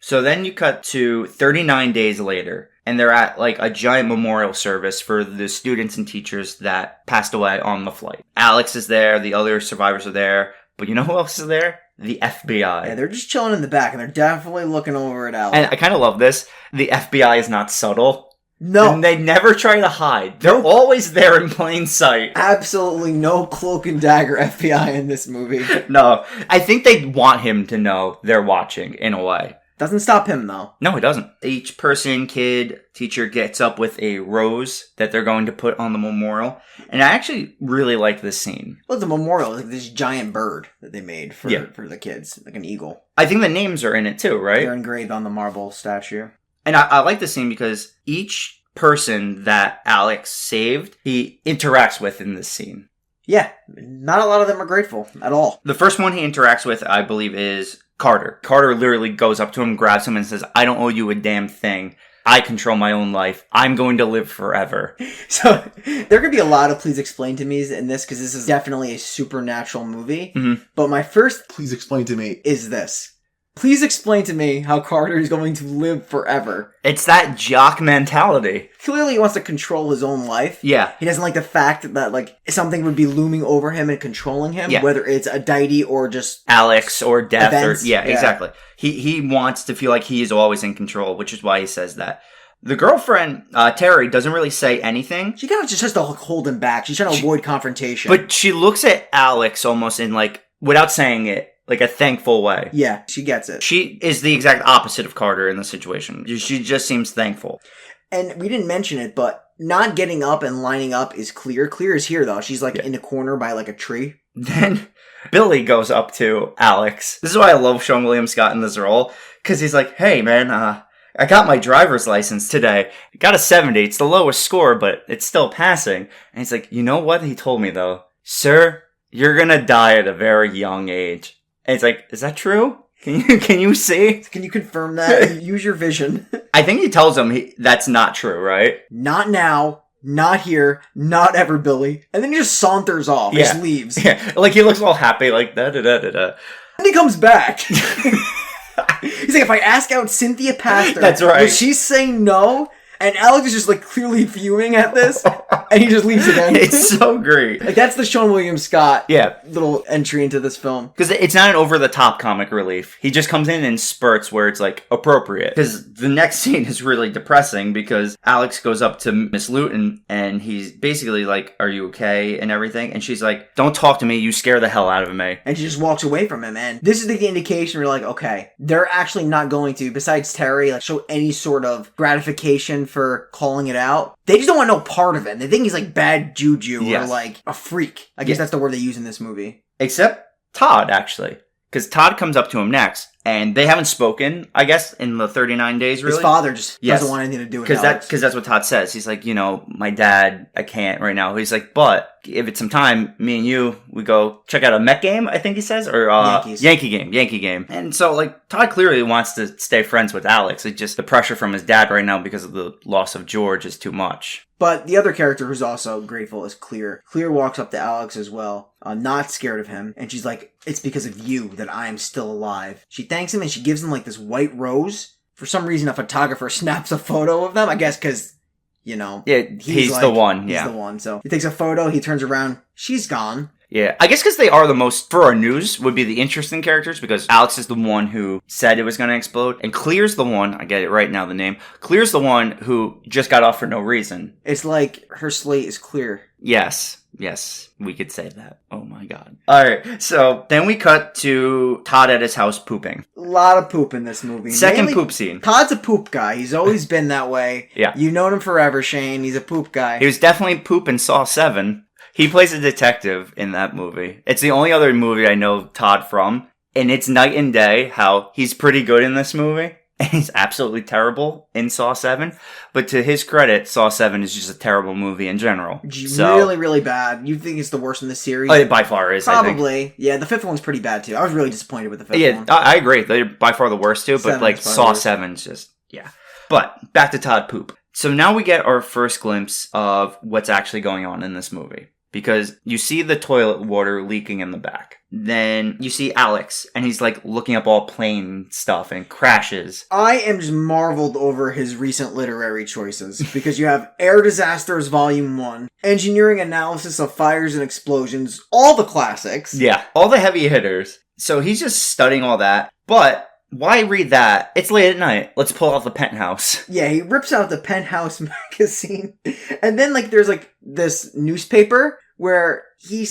So then you cut to 39 days later, and they're at like a giant memorial service for the students and teachers that passed away on the flight. Alex is there, the other survivors are there, but you know who else is there? The FBI. Yeah, they're just chilling in the back, and they're definitely looking over at Alex. And I kind of love this. The FBI is not subtle. No. And they never try to hide. They're always there in plain sight. Absolutely no cloak and dagger FBI in this movie. No. I think they want him to know they're watching, in a way. Doesn't stop him, though. No, it doesn't. Each person, kid, teacher gets up with a rose that they're going to put on the memorial. And I actually really like this scene. Well, it's a memorial. It's like this giant bird that they made for the kids. Like an eagle. I think the names are in it too, right? They're engraved on the marble statue. And I like this scene because each person that Alex saved, he interacts with in this scene. Yeah, not a lot of them are grateful at all. The first one he interacts with, I believe, is Carter. Carter literally goes up to him, grabs him, and says, I don't owe you a damn thing. I control my own life. I'm going to live forever. So, there could be a lot of please explain to me's in this, because this is definitely a supernatural movie. Mm-hmm. But my first please explain to me is this. Please explain to me how Carter is going to live forever. It's that jock mentality. Clearly he wants to control his own life. Yeah. He doesn't like the fact that, like, something would be looming over him and controlling him, yeah. Whether it's a deity or just Alex or death events. or yeah, exactly. He wants to feel like he is always in control, which is why he says that. The girlfriend, Terry, doesn't really say anything. She kind of just has to hold him back. She's trying to avoid confrontation. But she looks at Alex almost in, like, without saying it, like a thankful way. Yeah, she gets it. She is the exact opposite of Carter in the situation. She just seems thankful. And we didn't mention it, but not getting up and lining up is Clear. Clear is here, though. She's, like, in a corner by, like, a tree. Then Billy goes up to Alex. This is why I love Sean William Scott in this role. Because he's like, hey, man, I got my driver's license today. I got a 70. It's the lowest score, but it's still passing. And he's like, you know what he told me, though? Sir, you're gonna die at a very young age. And it's like, is that true? Can you see? Can you confirm that? Use your vision. I think he tells him that's not true, right? Not now. Not here. Not ever, Billy. And then he just saunters off. Yeah. Just leaves. Yeah. Like, he looks all happy, like, da-da-da-da-da. And he comes back. He's like, if I ask out Cynthia Pastor, that's right. Will she say no? And Alex is just, like, clearly fuming at this. And he just leaves again. It's so great. Like, that's the Sean William Scott yeah. little entry into this film. Because it's not an over-the-top comic relief. He just comes in spurts where it's, like, appropriate. Because the next scene is really depressing because Alex goes up to Miss Luton and he's basically like, are you okay? And everything. And she's like, don't talk to me. You scare the hell out of me. And she just walks away from him. And this is the indication we're like, okay, they're actually not going to, besides Terry, like, show any sort of gratification for calling it out. They just don't want no part of it. They think he's like bad juju or like a freak. I guess that's the word they use in this movie. Except Todd, actually. Because Todd comes up to him next, and they haven't spoken, I guess, in the 39 days, really. His father just doesn't want anything to do with Alex. Because that's what Todd says. He's like, my dad, I can't right now. He's like, but if it's some time, me and you, we go check out a Met game, I think he says, or Yankees. Yankee game. And so, like, Todd clearly wants to stay friends with Alex. It's just the pressure from his dad right now because of the loss of George is too much. But the other character who's also grateful is Clear. Clear walks up to Alex as well, not scared of him. And she's like, it's because of you that I am still alive. She thanks him and she gives him like this white rose. For some reason, a photographer snaps a photo of them. I guess because, Yeah, he's the one. Yeah. He's the one. So he takes a photo, he turns around, she's gone. Yeah, I guess because they are the most, for our news, would be the interesting characters, because Alex is the one who said it was going to explode, and Clear's the one, I get it right now, the name, Clear's the one who just got off for no reason. It's like her slate is clear. Yes, we could say that. Oh my god. Alright, so then we cut to Todd at his house pooping. A lot of poop in this movie. Second Mainly, poop scene. Todd's a poop guy. He's always been that way. Yeah. You've known him forever, Shane. He's a poop guy. He was definitely poop in Saw 7. He plays a detective in that movie. It's the only other movie I know Todd from, and it's night and day how he's pretty good in this movie, and he's absolutely terrible in Saw 7. But to his credit, Saw 7 is just a terrible movie in general. So, really, really bad. You think it's the worst in the series? It by far is, Probably. I think. Yeah, the fifth one's pretty bad, too. I was really disappointed with the fifth one. Yeah, I agree. They're by far the worst, too, but like Saw 7's just, yeah. But back to Todd Poop. So now we get our first glimpse of what's actually going on in this movie. Because you see the toilet water leaking in the back. Then you see Alex, and he's like looking up all plane stuff and crashes. I am just marveled over his recent literary choices. Because you have Air Disasters Volume 1, Engineering Analysis of Fires and Explosions, all the classics. Yeah, all the heavy hitters. So he's just studying all that. But why read that? It's late at night. Let's pull out the Penthouse. Yeah, he rips out the Penthouse magazine. And then, like, there's, like, this newspaper where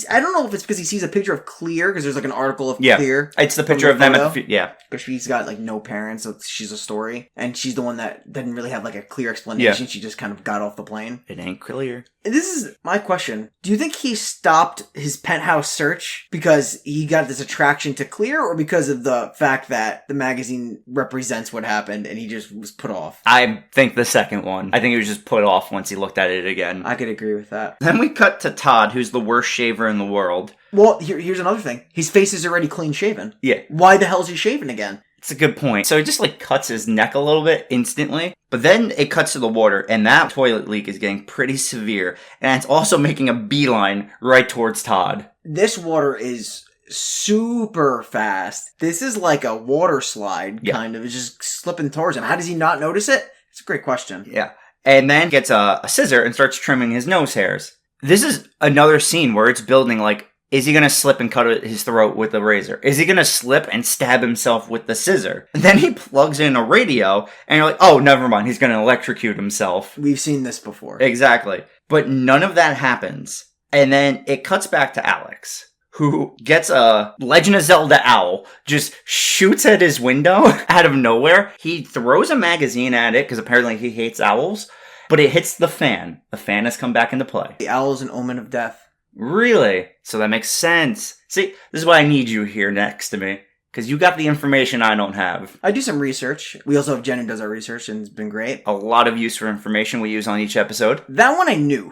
I don't know if it's because he sees a picture of Clear, because there's, like, an article of Clear. It's the picture of them at the... Yeah. Because she's got, like, no parents, so she's a story. And she's the one that didn't really have, like, a clear explanation. Yeah. She just kind of got off the plane. It ain't clear. And this is my question. Do you think he stopped his Penthouse search because he got this attraction to Clear, or because of the fact that the magazine represents what happened and he just was put off? I think the second one. I think he was just put off once he looked at it again. I could agree with that. Then we cut to Todd, who's the worst shaver in the world. Well, here's another thing. His face is already clean shaven. Yeah. Why the hell is he shaving again? It's a good point. So it just like cuts his neck a little bit instantly, but then it cuts to the water, and that toilet leak is getting pretty severe, and it's also making a beeline right towards Todd. This water is super fast. This is like a water slide, kind of. It's just slipping towards him. How does he not notice it? It's a great question. Yeah. And then gets a scissor and starts trimming his nose hairs. This is another scene where it's building like, is he going to slip and cut his throat with the razor? Is he going to slip and stab himself with the scissor? And then he plugs in a radio, and you're like, oh, never mind. He's going to electrocute himself. We've seen this before. Exactly. But none of that happens. And then it cuts back to Alex, who gets a Legend of Zelda owl, just shoots at his window out of nowhere. He throws a magazine at it, because apparently he hates owls, but it hits the fan. The fan has come back into play. The owl is an omen of death. Really? So that makes sense. See, this is why I need you here next to me. Because you got the information I don't have. I do some research. We also have Jen who does our research, and it's been great. A lot of use for information we use on each episode. That one I knew.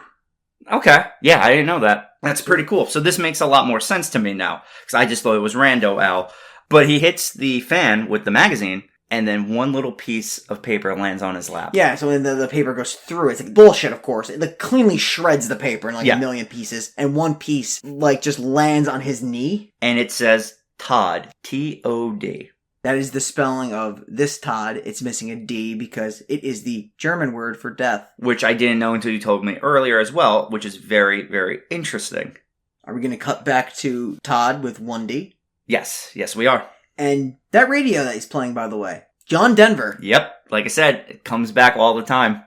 Okay. Yeah, I didn't know that. That's pretty cool. So this makes a lot more sense to me now. Because I just thought it was Rando Owl. But he hits the fan with the magazine, and then one little piece of paper lands on his lap. Yeah, so when the paper goes through, it's like bullshit, of course. It like cleanly shreds the paper in like a million pieces, and one piece like just lands on his knee. And it says Todd, T-O-D. That is the spelling of this Todd. It's missing a D because it is the German word for death. Which I didn't know until you told me earlier as well, which is very, very interesting. Are we going to cut back to Todd with 1D? Yes, we are. And that radio that he's playing, by the way, John Denver. Yep, like I said, it comes back all the time.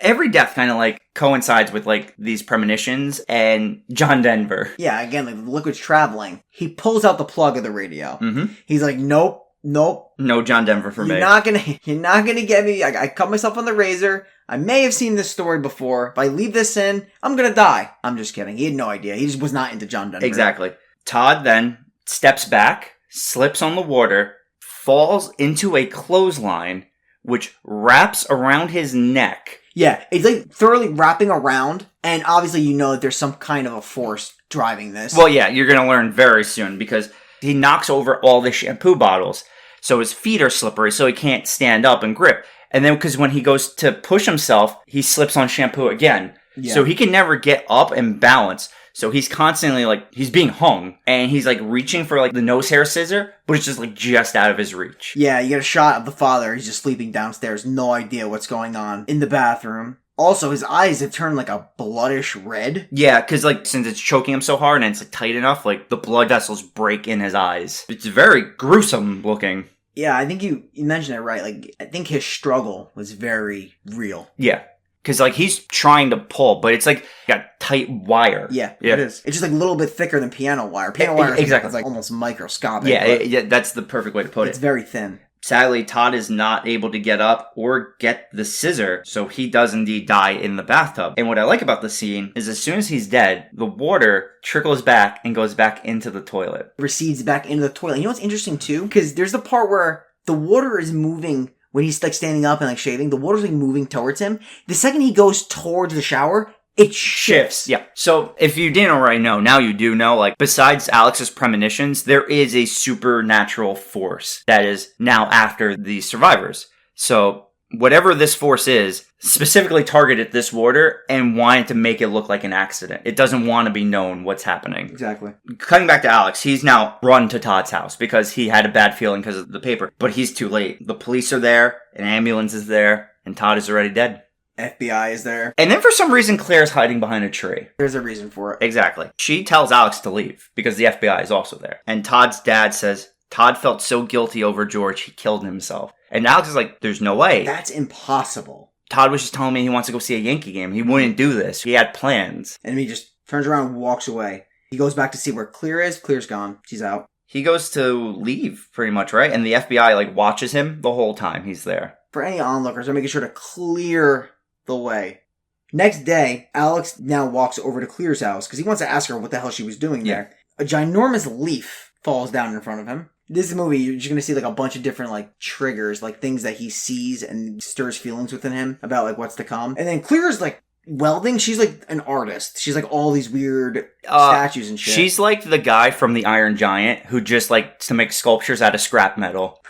Every death kind of like coincides with like these premonitions and John Denver. Yeah, again, like the liquid's traveling. He pulls out the plug of the radio. Mm-hmm. He's like, nope. No John Denver for me. You're not gonna get me. I cut myself on the razor. I may have seen this story before. If I leave this in, I'm gonna die. I'm just kidding. He had no idea. He just was not into John Denver. Exactly. Todd then steps back, slips on the water, falls into a clothesline, which wraps around his neck. Yeah, it's like thoroughly wrapping around, and obviously you know that there's some kind of a force driving this. Well, yeah, you're gonna learn very soon, because he knocks over all the shampoo bottles. So his feet are slippery, so he can't stand up and grip. And then, because when he goes to push himself, he slips on shampoo again. Yeah. So he can never get up and balance. So he's constantly, like, he's being hung. And he's, like, reaching for, like, the nose hair scissor, but it's just, like, just out of his reach. Yeah, you get a shot of the father. He's just sleeping downstairs. No idea what's going on in the bathroom. Also, his eyes have turned, like, a bloodish red. Yeah, because, like, since it's choking him so hard and it's like, tight enough, like, the blood vessels break in his eyes. It's very gruesome looking. Yeah, I think you mentioned it right. Like, I think his struggle was very real. Yeah. Because, like, he's trying to pull, but it's, like, got tight wire. Yeah, it is. It's just, like, a little bit thicker than piano wire. Piano wire exactly. is, like, almost microscopic. Yeah, that's the perfect way to put it. It's very thin. Sadly, Todd is not able to get up or get the scissor, so he does indeed die in the bathtub. And what I like about the scene is as soon as he's dead, the water trickles back and goes back into the toilet. Recedes back into the toilet. You know what's interesting too? Because there's the part where the water is moving when he's like standing up and like shaving. The water's like moving towards him. The second he goes towards the shower, it shifts. Yeah. So if you didn't already know, now you do know, like, besides Alex's premonitions, there is a supernatural force that is now after the survivors. So whatever this force is, specifically targeted this water and wanted to make it look like an accident. It doesn't want to be known what's happening. Exactly. Cutting back to Alex, he's now run to Todd's house because he had a bad feeling because of the paper. But he's too late. The police are there, an ambulance is there, and Todd is already dead. FBI is there. And then for some reason, Claire's hiding behind a tree. There's a reason for it. Exactly. She tells Alex to leave because the FBI is also there. And Todd's dad says, Todd felt so guilty over George, he killed himself. And Alex is like, there's no way. That's impossible. Todd was just telling me he wants to go see a Yankee game. He wouldn't do this. He had plans. And he just turns around and walks away. He goes back to see where Claire is. Claire's gone. She's out. He goes to leave, pretty much, right? And the FBI, like, watches him the whole time he's there. For any onlookers, they're making sure to clear the way. Next day, Alex now walks over to Claire's house because he wants to ask her what the hell she was doing there. A ginormous leaf falls down in front of him. This movie, you're just going to see like a bunch of different like triggers, like things that he sees and stirs feelings within him about like what's to come. And then Claire's like welding. She's like an artist. She's like all these weird statues and shit. She's like the guy from the Iron Giant who just likes to make sculptures out of scrap metal.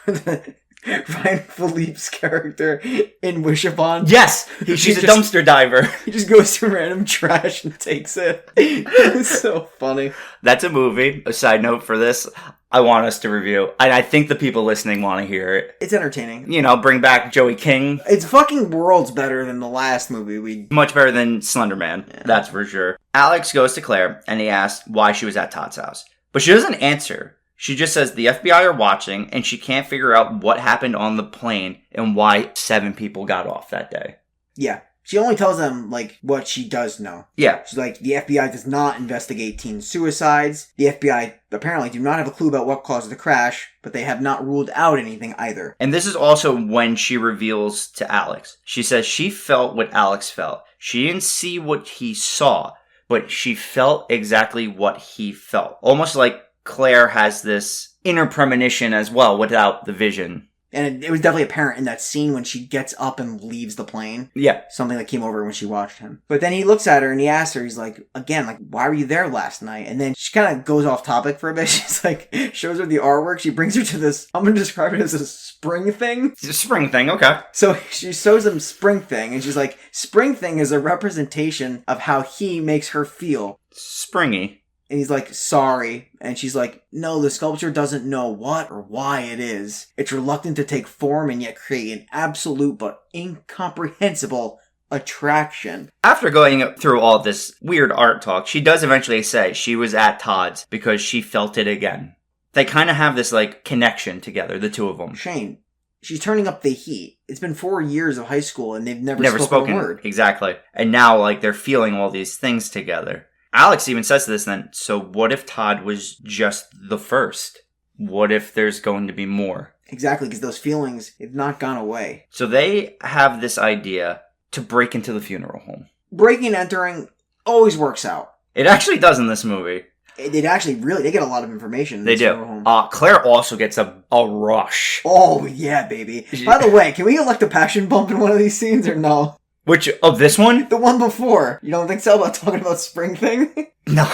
Ryan Philippe's character in Wish-A-Thon. Yes! She's a dumpster diver. He just goes through random trash and takes it. It's so funny. That's a movie. A side note for this, I want us to review. And I think the people listening want to hear it. It's entertaining. You know, bring back Joey King. It's fucking worlds better than the last movie. Much better than Slender Man. Yeah. That's for sure. Alex goes to Claire and he asks why she was at Todd's house. But she doesn't answer. She just says the FBI are watching and she can't figure out what happened on the plane and why 7 people got off that day. Yeah. She only tells them, like, what she does know. Yeah. She's like, the FBI does not investigate teen suicides. The FBI apparently do not have a clue about what caused the crash, but they have not ruled out anything either. And this is also when she reveals to Alex. She says she felt what Alex felt. She didn't see what he saw, but she felt exactly what he felt. Almost like Claire has this inner premonition as well without the vision. And it was definitely apparent in that scene when she gets up and leaves the plane. Yeah. Something that came over when she watched him. But then he looks at her and he asks her, he's like, again, like, why were you there last night? And then she kind of goes off topic for a bit. She's like, shows her the artwork. She brings her to this, I'm going to describe it as a spring thing. It's a spring thing, okay. So she shows him spring thing and she's like, spring thing is a representation of how he makes her feel. Springy. And he's like, sorry. And she's like, no, the sculpture doesn't know what or why it is. It's reluctant to take form and yet create an absolute but incomprehensible attraction. After going through all this weird art talk, she does eventually say she was at Todd's because she felt it again. They kind of have this, like, connection together, the two of them. Shane, she's turning up the heat. It's been 4 years of high school and they've never spoken a word. Exactly. And now, like, they're feeling all these things together. Alex even says this then, so what if Todd was just the first? What if there's going to be more? Exactly, because those feelings have not gone away. So they have this idea to break into the funeral home. Breaking and entering always works out. It actually does in this movie. It actually really, they get a lot of information in this funeral home. Claire also gets a rush. Oh, yeah, baby. By the way, can we elect a passion bump in one of these scenes or no? Which, of this one? The one before. You don't think so about talking about spring thing? No.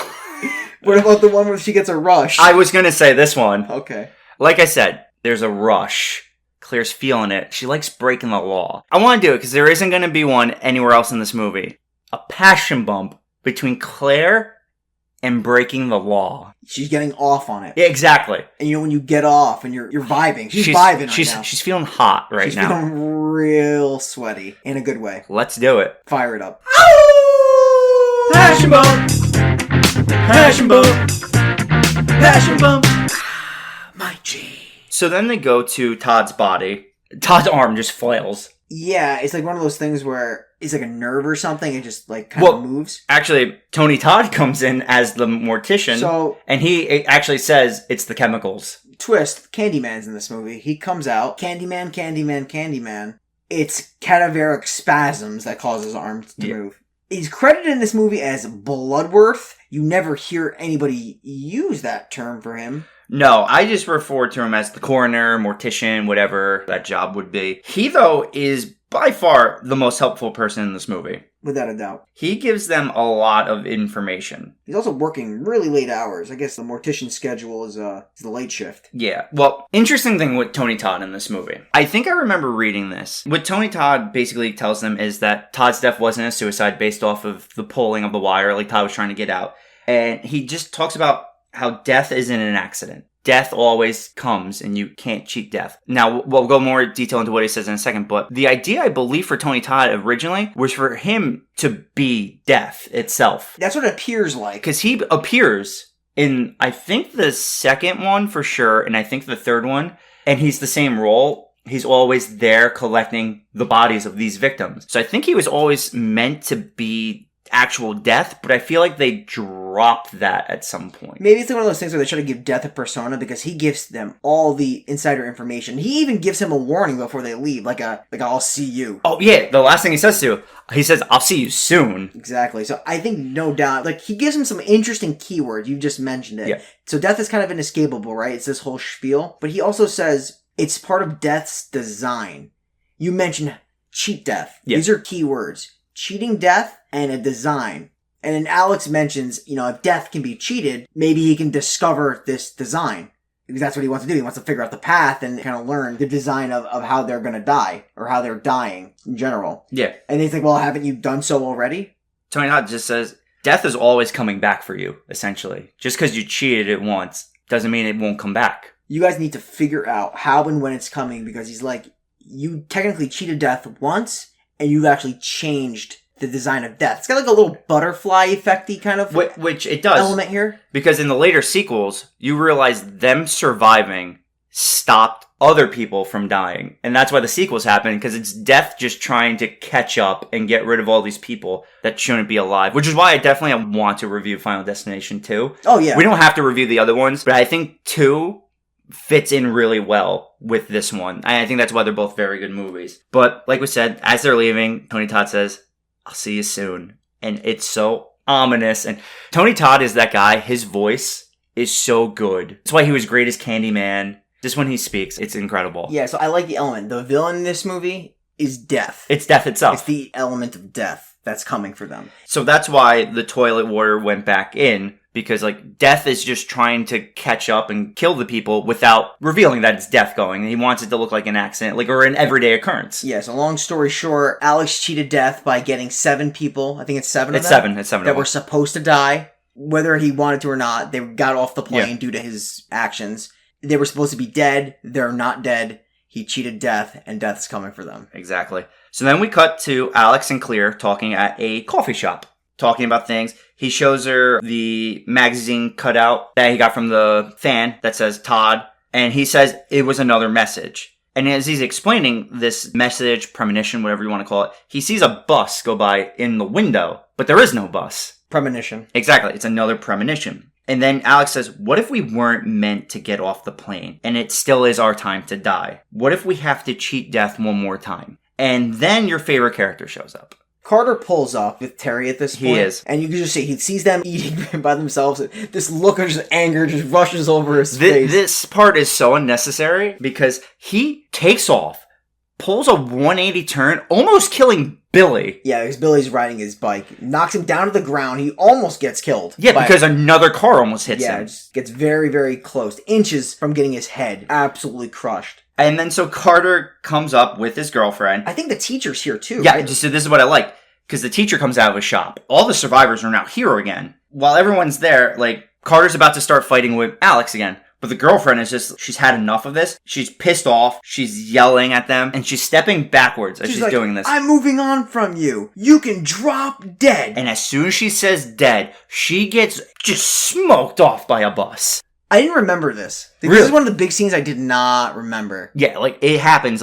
What about the one where she gets a rush? I was gonna say this one. Okay. Like I said, there's a rush. Claire's feeling it. She likes breaking the law. I want to do it because there isn't going to be one anywhere else in this movie. A passion bump between Claire and breaking the law. She's getting off on it. Yeah, exactly. And you know when you get off and you're vibing. She's vibing right now. She's feeling hot now. She's feeling real sweaty. In a good way. Let's do it. Fire it up. Passion bump! Passion bump! Passion bump! My G. So then they go to Todd's body. Todd's arm just flails. Yeah, it's like one of those things where it's like a nerve or something. It just like kind of moves. Actually, Tony Todd comes in as the mortician. And he actually says it's the chemicals. twist, Candyman's in this movie. He comes out, Candyman, Candyman, Candyman. It's cadaveric spasms that cause his arms to move. He's credited in this movie as Bloodworth. You never hear anybody use that term for him. No, I just refer to him as the coroner, mortician, whatever that job would be. He, though, is by far the most helpful person in this movie. Without a doubt. He gives them a lot of information. He's also working really late hours. I guess the mortician schedule is the late shift. Yeah. Well, interesting thing with Tony Todd in this movie. I think I remember reading this. What Tony Todd basically tells them is that Todd's death wasn't a suicide based off of the pulling of the wire, like Todd was trying to get out. And he just talks about how death isn't an accident. Death always comes, and you can't cheat death. Now, we'll go more detail into what he says in a second, but the idea, I believe, for Tony Todd originally was for him to be death itself. That's what it appears like. Because he appears in, I think, the second one for sure, and I think the third one, and he's the same role. He's always there collecting the bodies of these victims. So I think he was always meant to be actual death, but I feel like they dropped that at some point. Maybe it's one of those things where they try to give Death a persona because he gives them all the insider information. He even gives him a warning before they leave, like I'll see you. Oh yeah, the last thing he says I'll see you soon. Exactly. So I think no doubt, like he gives him some interesting keywords. You just mentioned it. Yeah. So death is kind of inescapable, right? It's this whole spiel, but he also says it's part of death's design. You mentioned cheat death. Yeah. These are keywords. Cheating death and a design. And then Alex mentions, if death can be cheated, maybe he can discover this design. Because that's what he wants to do. He wants to figure out the path and kind of learn the design of how they're going to die. Or how they're dying in general. Yeah. And they think, well, haven't you done so already? Tony Todd just says, death is always coming back for you, essentially. Just because you cheated it once doesn't mean it won't come back. You guys need to figure out how and when it's coming. Because he's like, you technically cheated death once. And you've actually changed the design of death. It's got like a little butterfly effect-y kind of which it does element here. Because in the later sequels, you realize them surviving stopped other people from dying. And that's why the sequels happen, because it's death just trying to catch up and get rid of all these people that shouldn't be alive. Which is why I definitely want to review Final Destination 2. Oh, yeah. We don't have to review the other ones, but I think 2 fits in really well with this one. I think that's why they're both very good movies. But like we said, as they're leaving, Tony Todd says, I'll see you soon. And it's so ominous. And Tony Todd is that guy. His voice is so good. That's why he was great as Candyman. Just when he speaks, it's incredible. Yeah, so I like the element. The villain in this movie is death. It's death itself. It's the element of death that's coming for them. So that's why the toilet water went back in. Because, death is just trying to catch up and kill the people without revealing that it's death going. And he wants it to look like an accident, or an everyday occurrence. Yeah, so long story short, Alex cheated death by getting 7 people. I think it's 7 of them. It's 7 that of them. were supposed to die. Whether he wanted to or not, they got off the plane due to his actions. They were supposed to be dead. They're not dead. He cheated death, and death's coming for them. Exactly. So then we cut to Alex and Clear talking at a coffee shop. Talking about things. He shows her the magazine cutout that he got from the fan that says Todd. And he says it was another message. And as he's explaining this message, premonition, whatever you want to call it, he sees a bus go by in the window. But there is no bus. Premonition. Exactly. It's another premonition. And then Alex says, what if we weren't meant to get off the plane? And it still is our time to die? What if we have to cheat death one more time? And then your favorite character shows up. Carter pulls up with Terry at this point. He is. And you can just see, he sees them eating by themselves. This look of just anger just rushes over his face. This part is so unnecessary because he takes off, pulls a 180 turn, almost killing Billy. Yeah, because Billy's riding his bike. Knocks him down to the ground. He almost gets killed. Yeah, because another car almost hits him. Yeah, it just gets very, very close. Inches from getting his head absolutely crushed. And then so Carter comes up with his girlfriend. I think the teacher's here too. Yeah, right? so this is what I like. Because the teacher comes out of a shop. All the survivors are now here again. While everyone's there, Carter's about to start fighting with Alex again. But the girlfriend is she's had enough of this. She's pissed off. She's yelling at them. And she's stepping backwards as she's doing this. I'm moving on from you. You can drop dead. And as soon as she says dead, she gets just smoked off by a bus. I didn't remember this. This is one of the big scenes I did not remember. Yeah, it happens,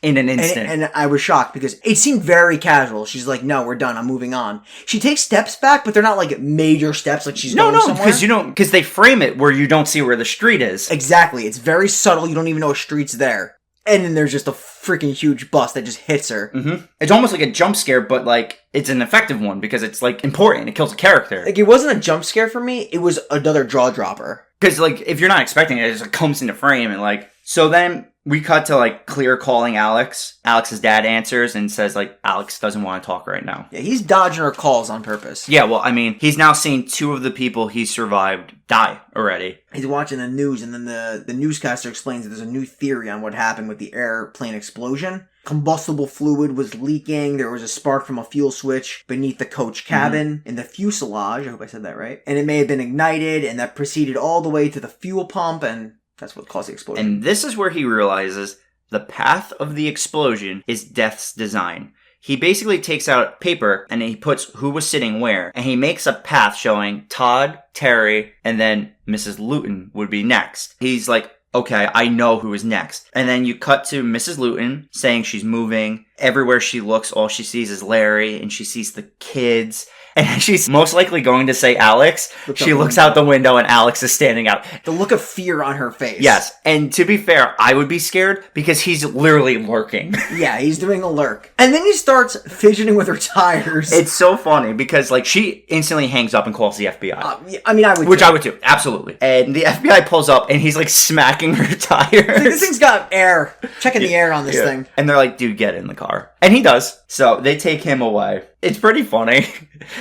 in an instant. And I was shocked because it seemed very casual. She's like, no, we're done. I'm moving on. She takes steps back, but they're not like major steps like she's going somewhere. Because they frame it where you don't see where the street is. Exactly. It's very subtle. You don't even know a street's there. And then there's just a freaking huge bus that just hits her. Mm-hmm. It's almost like a jump scare, but like it's an effective one because it's like important. It kills a character. Like it wasn't a jump scare for me. It was another jaw dropper. Because like if you're not expecting it, it just comes into frame and like. So then we cut to like Clear calling Alex. Alex's dad answers and says like Alex doesn't want to talk right now. Yeah, he's dodging her calls on purpose. Yeah, well, I mean, he's now seen 2 of the people he survived die already. He's watching the news, and then the newscaster explains that there's a new theory on what happened with the airplane explosion. Combustible fluid was leaking. There was a spark from a fuel switch beneath the coach cabin in the fuselage. I hope I said that right. And it may have been ignited, and that proceeded all the way to the fuel pump, and that's what caused the explosion. And this is where he realizes the path of the explosion is Death's design. He basically takes out paper and he puts who was sitting where, and he makes a path showing Todd, Terry, and then Mrs. Luton would be next. He's like, okay, I know who is next. And then you cut to Mrs. Luton saying she's moving. Everywhere she looks, all she sees is Larry, and she sees the kids. And she's most likely going to say Alex. She looks out the window and Alex is standing out. The look of fear on her face. Yes. And to be fair, I would be scared because he's literally lurking. Yeah, he's doing a lurk. And then he starts fidgeting with her tires. It's so funny because like she instantly hangs up and calls the FBI. I mean, I would Which I would too. Absolutely. And the FBI pulls up and he's like smacking her tires. Like, this thing's got air. Checking the air on this thing. And they're like, dude, get in the car. And he does. So they take him away. It's pretty funny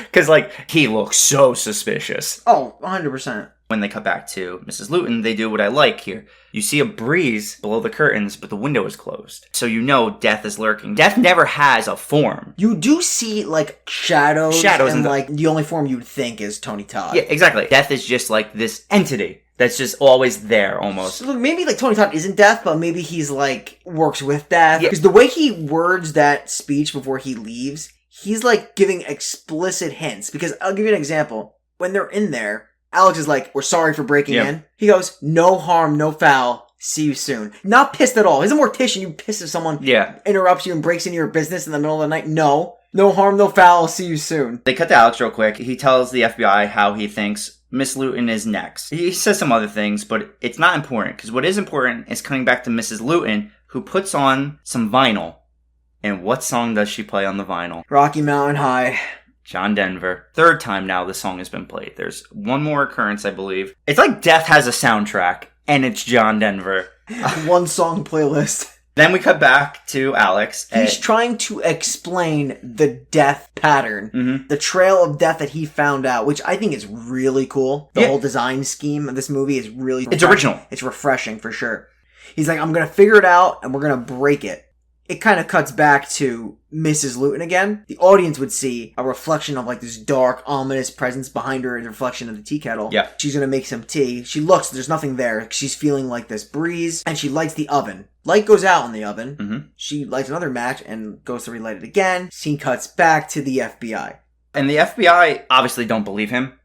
because, like, he looks so suspicious. Oh, 100%. When they cut back to Mrs. Luton, they do what I like here. You see a breeze below the curtains, but the window is closed. So you know Death is lurking. Death never has a form. You do see, like, shadows and like, the only form you'd think is Tony Todd. Yeah, exactly. Death is just, like, this entity that's just always there, almost. So maybe, like, Tony Todd isn't Death, but maybe he's, like, works with Death. Because the way he words that speech before he leaves, he's, like, giving explicit hints. Because I'll give you an example. When they're in there, Alex is like, we're sorry for breaking in. He goes, no harm, no foul. See you soon. Not pissed at all. He's a mortician. You pissed if someone interrupts you and breaks into your business in the middle of the night. No. No harm, no foul. See you soon. They cut to Alex real quick. He tells the FBI how he thinks Miss Luton is next. He says some other things, but it's not important. Because what is important is coming back to Mrs. Luton, who puts on some vinyl. And what song does she play on the vinyl? Rocky Mountain High. John Denver. 3rd time now the song has been played. There's one more occurrence, I believe. It's like Death has a soundtrack, and it's John Denver. One song playlist. Then we cut back to Alex. He's trying to explain the death pattern. The trail of death that he found out, which I think is really cool. The whole design scheme of this movie is really... It's original. It's refreshing, for sure. He's like, I'm going to figure it out, and we're going to break it. It kind of cuts back to Mrs. Luton again. The audience would see a reflection of like this dark, ominous presence behind her in the reflection of the tea kettle. Yeah. She's going to make some tea. She looks, there's nothing there. She's feeling like this breeze, and she lights the oven. Light goes out in the oven. She lights another match and goes to relight it again. Scene cuts back to the FBI. And the FBI obviously don't believe him.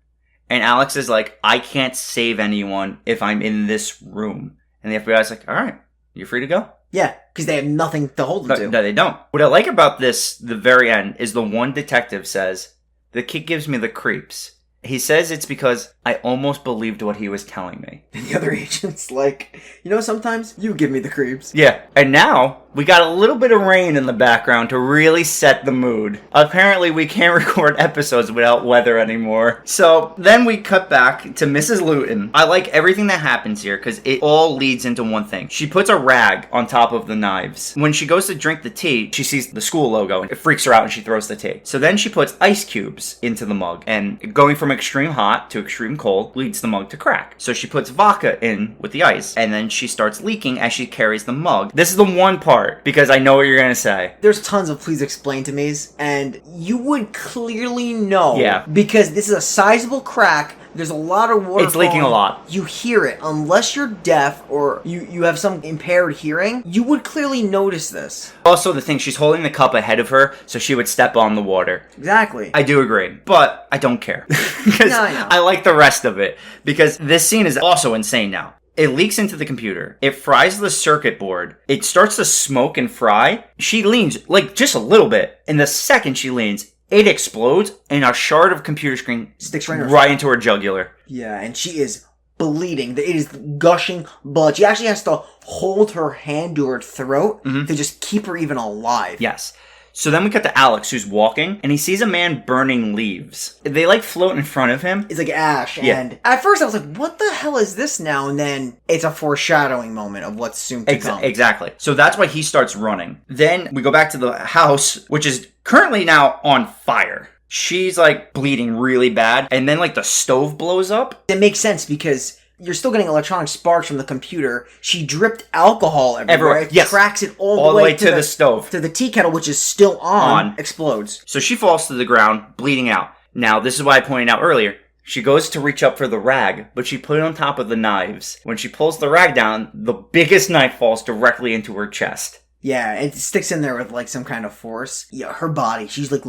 And Alex is like, I can't save anyone if I'm in this room. And the FBI is like, all right, you're free to go. Yeah, because they have nothing to hold them to. No, they don't. What I like about this, the very end, is the one detective says, the kid gives me the creeps. He says it's because I almost believed what he was telling me. And the other agent's like, you know, sometimes you give me the creeps. Yeah, and now we got a little bit of rain in the background to really set the mood. Apparently we can't record episodes without weather anymore. So then we cut back to Mrs. Luton. I like everything that happens here because it all leads into one thing. She puts a rag on top of the knives. When she goes to drink the tea, she sees the school logo and it freaks her out and she throws the tea. So then she puts ice cubes into the mug, and going from extreme hot to extreme cold leads the mug to crack. So she puts vodka in with the ice, and then she starts leaking as she carries the mug. This is the one part, because I know what you're gonna say. There's tons of please explain to me's, and you would clearly know. Yeah. Because this is a sizable crack. There's a lot of water. It's leaking a lot. You hear it. Unless you're deaf or you have some impaired hearing, you would clearly notice this. Also, the thing, she's holding the cup ahead of her, so she would step on the water. Exactly. I do agree, but I don't care. Because No, I know. I like the rest of it. Because this scene is also insane now. It leaks into the computer. It fries the circuit board. It starts to smoke and fry. She leans, like, just a little bit. And the second she leans, it explodes, and a shard of computer screen sticks right into her jugular. Yeah, and she is bleeding. It is gushing blood. She actually has to hold her hand to her throat to just keep her even alive. Yes. So then we cut to Alex, who's walking, and he sees a man burning leaves. They, like, float in front of him. It's like ash, and at first I was like, what the hell is this now? And then it's a foreshadowing moment of what's soon to come. Exactly. So that's why he starts running. Then we go back to the house, which is currently now on fire. She's, like, bleeding really bad, and then, like, the stove blows up. It makes sense because you're still getting electronic sparks from the computer. She dripped alcohol everywhere. Yes. Cracks it all the way to the stove. To the tea kettle, which is still on. Explodes. So she falls to the ground, bleeding out. Now, this is why I pointed out earlier. She goes to reach up for the rag, but she put it on top of the knives. When she pulls the rag down, the biggest knife falls directly into her chest. Yeah, it sticks in there with, like, some kind of force. Yeah, her body, she's, like,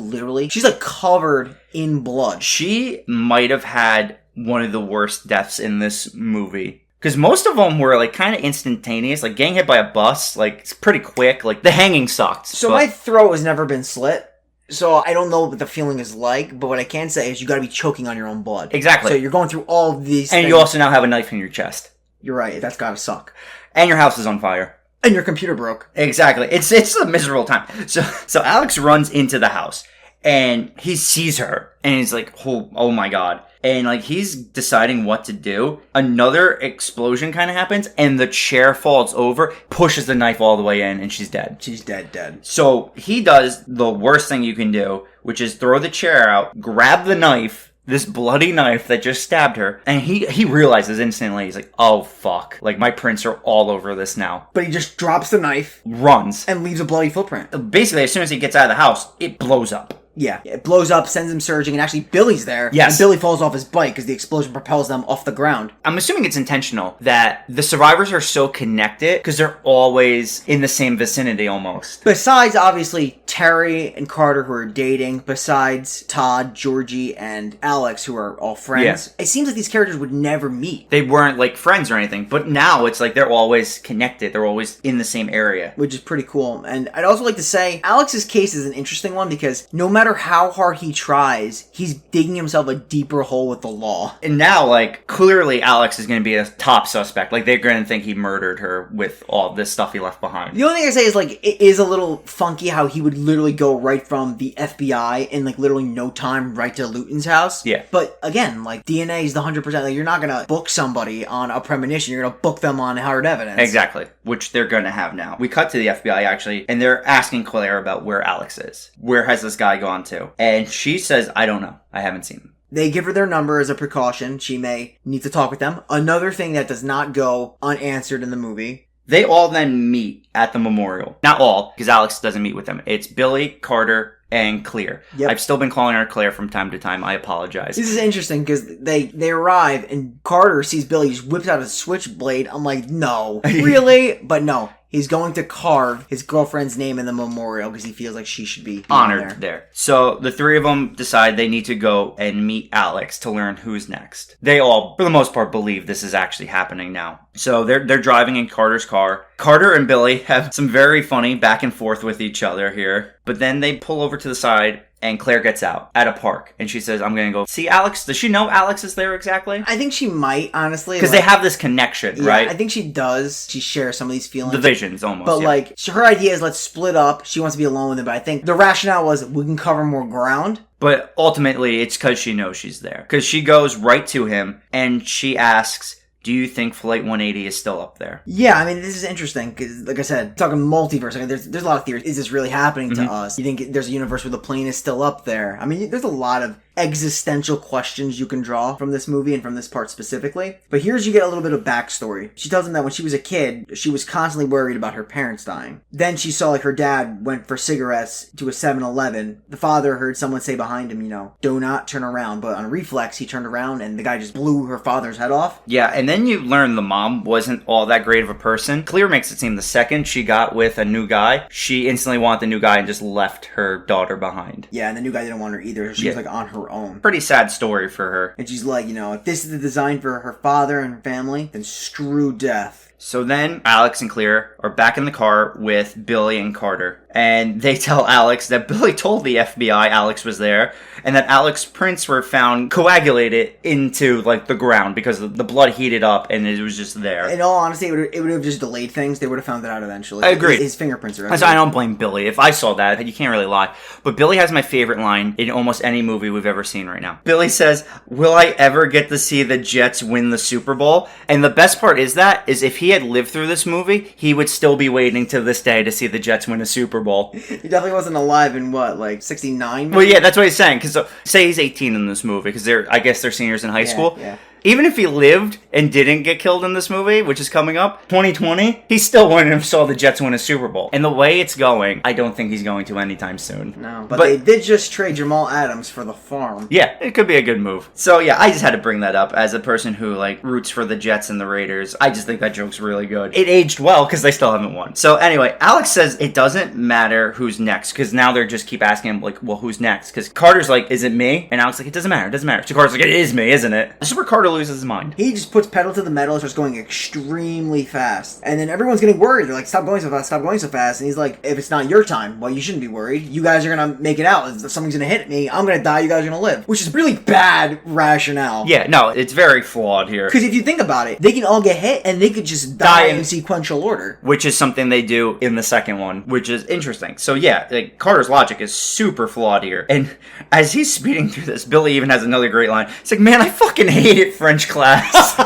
covered in blood. She might have had one of the worst deaths in this movie. Because most of them were, like, kind of instantaneous. Like, getting hit by a bus, like, it's pretty quick. Like, the hanging sucked. So my throat has never been slit. So I don't know what the feeling is like, but what I can say is you gotta be choking on your own blood. Exactly. So you're going through all of these things. You also now have a knife in your chest. You're right, that's gotta suck. And your house is on fire. And your computer broke. Exactly. It's a miserable time. So Alex runs into the house and he sees her and he's like, oh my God. And like he's deciding what to do. Another explosion kind of happens and the chair falls over, pushes the knife all the way in, and she's dead. She's dead. So he does the worst thing you can do, which is throw the chair out, grab the knife, this bloody knife that just stabbed her, and he realizes instantly, he's like, oh fuck, like my prints are all over this now. But he just drops the knife, runs, and leaves a bloody footprint. Basically, as soon as he gets out of the house, it blows up. Yeah, it blows up, sends him surging, and actually Billy's there. Yes. And Billy falls off his bike because the explosion propels them off the ground. I'm assuming it's intentional that the survivors are so connected because they're always in the same vicinity almost. Besides, obviously, Terry and Carter, who are dating, besides Todd, Georgie, and Alex, who are all friends, It seems like these characters would never meet. They weren't like friends or anything, but now it's like they're always connected. They're always in the same area. Which is pretty cool. And I'd also like to say, Alex's case is an interesting one because no matter how hard he tries, he's digging himself a deeper hole with the law. And now, like, clearly Alex is going to be a top suspect. Like, they're going to think he murdered her with all this stuff he left behind. The only thing I say is, like, it is a little funky how he would literally go right from the FBI in, like, literally no time right to Luton's house. Yeah. But, again, like, DNA is the 100%. Like, you're not going to book somebody on a premonition. You're going to book them on hard evidence. Exactly. Which they're going to have now. We cut to the FBI, actually, and they're asking Claire about where Alex is. Where has this guy gone to? And she says, I don't know. I haven't seen him. They give her their number as a precaution. She may need to talk with them. Another thing that does not go unanswered in the movie. They all then meet at the memorial. Not all, because Alex doesn't meet with them. It's Billy, Carter, and Claire. Yep. I've still been calling her Claire from time to time. I apologize. This is interesting because they arrive and Carter sees Billy, just whips out a switchblade. I'm like, no. Really? But no. He's going to carve his girlfriend's name in the memorial because he feels like she should be honored there. So the three of them decide they need to go and meet Alex to learn who's next. They all, for the most part, believe this is actually happening now. So they're driving in Carter's car. Carter and Billy have some very funny back and forth with each other here. But then they pull over to the side and Claire gets out at a park. And she says, I'm going to go see Alex. Does she know Alex is there exactly? I think she might, honestly. Because they have this connection, right? I think she does. She shares some of these feelings. The visions, almost. But, like, her idea is let's split up. She wants to be alone with him. But I think the rationale was we can cover more ground. But ultimately, it's because she knows she's there. Because she goes right to him and she asks, do you think Flight 180 is still up there? Yeah, I mean, this is interesting because, like I said, talking multiverse, I mean, there's a lot of theories. Is this really happening to us? You think there's a universe where the plane is still up there? I mean, there's a lot of existential questions you can draw from this movie and from this part specifically. But here's you get a little bit of backstory. She tells him that when she was a kid, she was constantly worried about her parents dying. Then she saw like her dad went for cigarettes to a 7-Eleven. The father heard someone say behind him, do not turn around. But on reflex, he turned around and the guy just blew her father's head off. Yeah, and then you learn the mom wasn't all that great of a person. Claire makes it seem the second she got with a new guy, she instantly wanted the new guy and just left her daughter behind. Yeah, and the new guy didn't want her either. She was like on her her own. Pretty sad story for her. And she's like, if this is the design for her father and her family, then screw death. So then Alex and Clear are back in the car with Billy and Carter. And they tell Alex that Billy told the FBI Alex was there, and that Alex's prints were found coagulated into, the ground because the blood heated up and it was just there. In all honesty, it would have just delayed things. They would have found it out eventually. I agree. His fingerprints are I don't blame Billy. If I saw that, you can't really lie. But Billy has my favorite line in almost any movie we've ever seen right now. Billy says, "Will I ever get to see the Jets win the Super Bowl?" And the best part is if he had lived through this movie, he would still be waiting to this day to see the Jets win a Super Bowl. He definitely wasn't alive in 69? Well, yeah, that's what he's saying. Because say he's 18 in this movie, because I guess they're seniors in high school. Yeah. Even if he lived and didn't get killed in this movie, which is coming up, 2020, he still wouldn't have saw the Jets win a Super Bowl. And the way it's going, I don't think he's going to anytime soon. No, but they did just trade Jamal Adams for the farm. Yeah, it could be a good move. So yeah, I just had to bring that up as a person who roots for the Jets and the Raiders. I just think that joke's really good. It aged well because they still haven't won. So anyway, Alex says it doesn't matter who's next because now they're just keep asking him well, who's next? Because Carter's like, is it me? And Alex like, it doesn't matter. So Carter's like, it is me, isn't it? Super Carter loses his mind. He just puts pedal to the metal and starts going extremely fast. And then everyone's getting worried. They're like, stop going so fast. And he's like, if it's not your time, well, you shouldn't be worried. You guys are going to make it out. If something's going to hit me, I'm going to die, you guys are going to live. Which is really bad rationale. Yeah, no, it's very flawed here. Because if you think about it, they can all get hit and they could just die in sequential order. Which is something they do in the second one, which is interesting. So yeah, Carter's logic is super flawed here. And as he's speeding through this, Billy even has another great line. It's like, man, I fucking hated French class.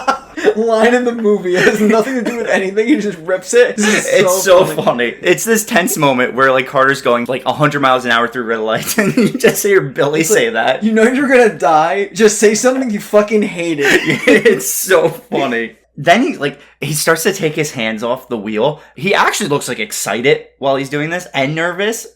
Line in the movie. It has nothing to do with anything. He just rips it. It's so funny. It's this tense moment where Carter's going 100 miles an hour through red lights, and you just hear Billy say that. You know you're gonna die. Just say something you fucking hated. It's so funny. Then he starts to take his hands off the wheel. He actually looks excited while he's doing this and nervous.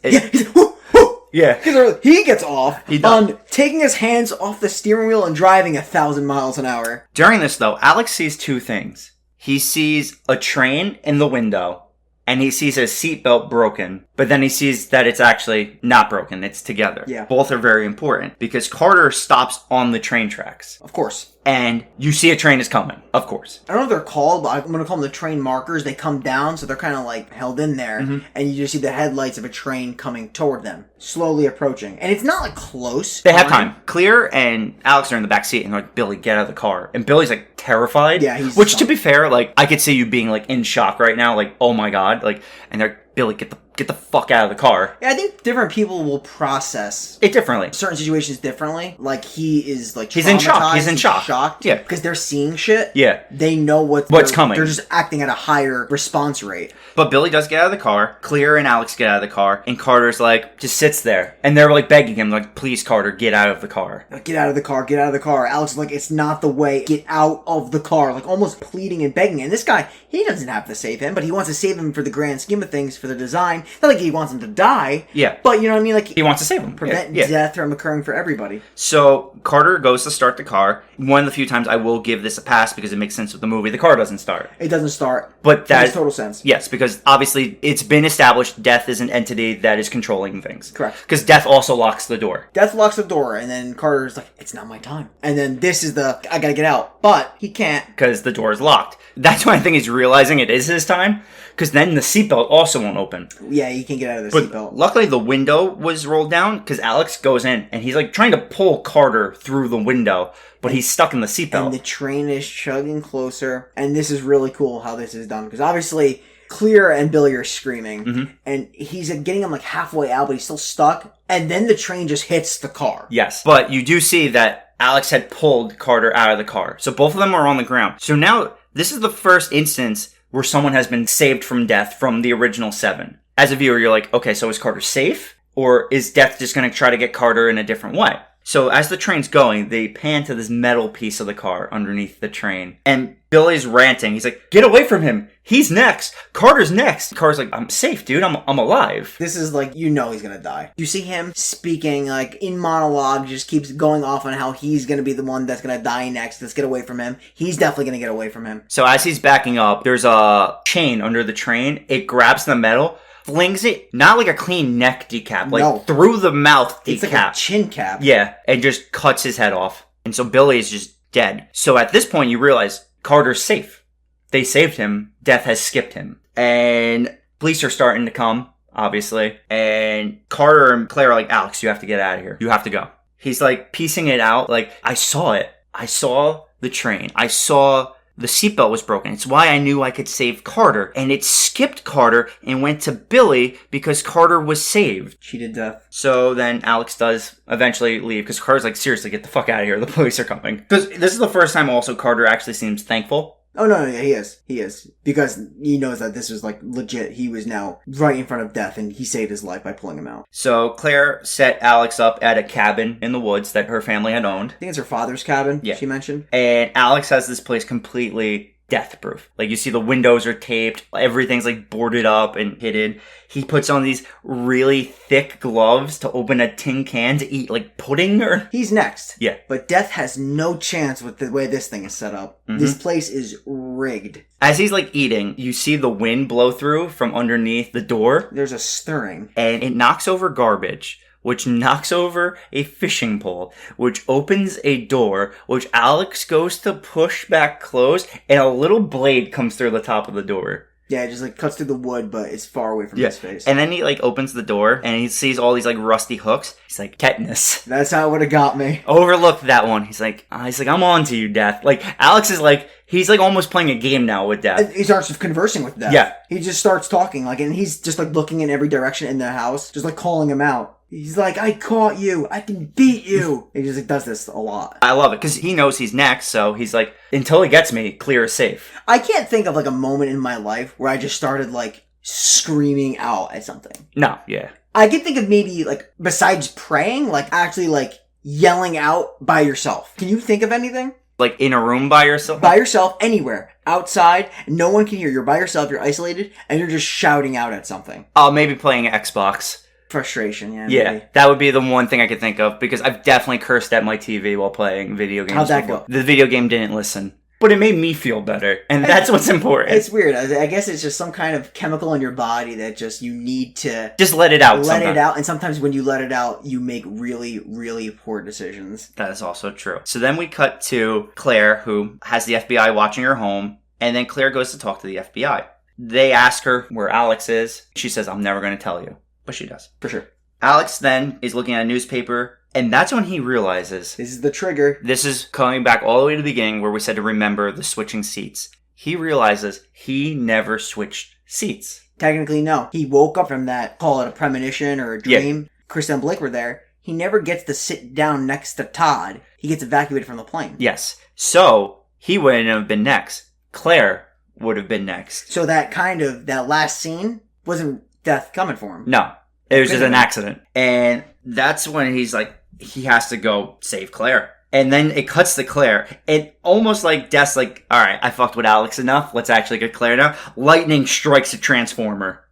Yeah. He gets off on taking his hands off the steering wheel and driving 1,000 miles an hour. During this, though, Alex sees two things. He sees a train in the window, and he sees his seatbelt broken. But then he sees that it's actually not broken. It's together. Yeah. Both are very important because Carter stops on the train tracks. Of course. And you see a train is coming. Of course. I don't know if they're called, but I'm going to call them the train markers. They come down, so they're kind of held in there. Mm-hmm. And you just see the headlights of a train coming toward them, slowly approaching. And it's not close. They have time. Clear and Alex are in the back seat and they're like, Billy, get out of the car. And Billy's terrified. Yeah, he's Which, to be fair, I could see you being in shock right now. Oh my God. And they're, Billy, get the fuck out of the car. Yeah, I think different people will process it differently. Certain situations differently. He is he's in shock. He's in shock. Shocked. Yeah, because they're seeing shit. Yeah, they know what's coming. They're just acting at a higher response rate. But Billy does get out of the car. Clear and Alex get out of the car, and Carter's just sits there, and they're begging him, please, Carter, get out of the car. Get out of the car. Get out of the car. Alex is it's not the way. Get out of the car. Almost pleading and begging. And this guy, he doesn't have to save him, but he wants to save him for the grand scheme of things, for the design. Not he wants him to die. Yeah. But you know what I mean? He wants to save him. Prevent death from occurring for everybody. So Carter goes to start the car. One of the few times I will give this a pass because it makes sense with the movie. The car doesn't start. It doesn't start. But that makes total sense. Yes, because obviously it's been established death is an entity that is controlling things. Correct. Because death also locks the door. Death locks the door, and then Carter's it's not my time. And then this is I gotta get out. But he can't. Because the door is locked. That's when I think he's realizing it is his time. Because then the seatbelt also won't open. Yeah, he can't get out of the seatbelt. Luckily, the window was rolled down because Alex goes in and he's trying to pull Carter through the window, but he's stuck in the seatbelt. And the train is chugging closer. And this is really cool how this is done. Because obviously, Clear and Billy are screaming. Mm-hmm. And he's getting him halfway out, but he's still stuck. And then the train just hits the car. Yes. But you do see that Alex had pulled Carter out of the car. So both of them are on the ground. So now, this is the first instance where someone has been saved from death from the original 7. As a viewer, you're okay, so is Carter safe? Or is death just going to try to get Carter in a different way? So as the train's going, they pan to this metal piece of the car underneath the train. And Billy's ranting. He's get away from him. He's next. Carter's next. Carter's I'm safe, dude. I'm alive. This is he's gonna die. You see him speaking in monologue, just keeps going off on how he's gonna be the one that's gonna die next. Let's get away from him. He's definitely gonna get away from him. So as he's backing up, there's a chain under the train. It grabs the metal, flings it, not like a clean neck decap, like No. through the mouth decap. It's like a chin cap. Yeah, and just cuts his head off. And so Billy is just dead. So at this point, you realize Carter's safe. They saved him. Death has skipped him. And police are starting to come, obviously. And Carter and Claire are like, Alex, you have to get out of here. You have to go. He's like piecing it out. Like, I saw it. I saw the train. I saw the seatbelt was broken. It's why I knew I could save Carter. And it skipped Carter and went to Billy because Carter was saved. Cheated death. So then Alex does eventually leave because Carter's like, seriously, get the fuck out of here. The police are coming. Because this is the first time also Carter actually seems thankful. Oh, no, yeah, he is. He is. Because he knows that this was, like, legit. He was now right in front of death, and he saved his life by pulling him out. So Claire set Alex up at a cabin in the woods that her family had owned. I think it's her father's cabin, Yeah. she mentioned. And Alex has this place completely death-proof. Like, you see the windows are taped. Everything's, like, boarded up and hidden. He puts on these really thick gloves to open a tin can to eat, like, pudding or... He's next. Yeah. But death has no chance with the way this thing is set up. Mhm. This place is rigged. As he's, like, eating, you see the wind blow through from underneath the door. There's a stirring. And it knocks over garbage, which knocks over a fishing pole, which opens a door, which Alex goes to push back closed, and a little blade comes through the top of the door. Yeah, it just, like, cuts through the wood, but it's far away from his face. And then he, like, opens the door, and he sees all these, like, rusty hooks. He's like, tetanus. That's how it would have got me. Overlooked that one. He's like, I'm on to you, Death. Like, Alex is like, he's, like, almost playing a game now with Death. He starts conversing with death. Yeah. He just starts talking, like, and he's just, like, looking in every direction in the house, just, like, calling him out. He's like, I caught you. I can beat you. He just, like, does this a lot. I love it, because he knows he's next, so he's like, until he gets me, Clear is safe. I can't think of, like, a moment in my life where I just started, like, screaming out at something. No, yeah. I can think of maybe, like, besides praying, like, actually, like, yelling out by yourself. Can you think of anything? Like, in a room by yourself? By yourself, anywhere. Outside, no one can hear. You're by yourself, you're isolated, and you're just shouting out at something. Oh, maybe playing Xbox. Frustration, yeah. Yeah, Maybe. that would be the one thing I could think of, because I've definitely cursed at my TV while playing video games. How'd that before. go? The video game didn't listen. But it made me feel better, and that's what's important. It's weird. I guess it's just some kind of chemical in your body that just you need to Just let it out let sometimes. it out. And sometimes when you let it out, you make really, really poor decisions. That is also true. So then we cut to Claire, who has the FBI watching her home, and then Claire goes to talk to the FBI. They ask her where Alex is. She says, I'm never going to tell you. But she does. For sure. Alex then is looking at a newspaper, and that's when he realizes This is the trigger. this is coming back all the way to the beginning where we said to remember the switching seats. He realizes he never switched seats. Technically, no. He woke up from that, call it a premonition or a dream. Yeah. Krista and Blake were there. He never gets to sit down next to Todd. He gets evacuated from the plane. Yes. So, he wouldn't have been next. Claire would have been next. So that last scene wasn't death coming for him. No. It was just an accident. And that's when he's like, he has to go save Claire. And then it cuts to Claire. And almost like Death's like, alright, I fucked with Alex enough. Let's actually get Claire now. Lightning strikes a transformer.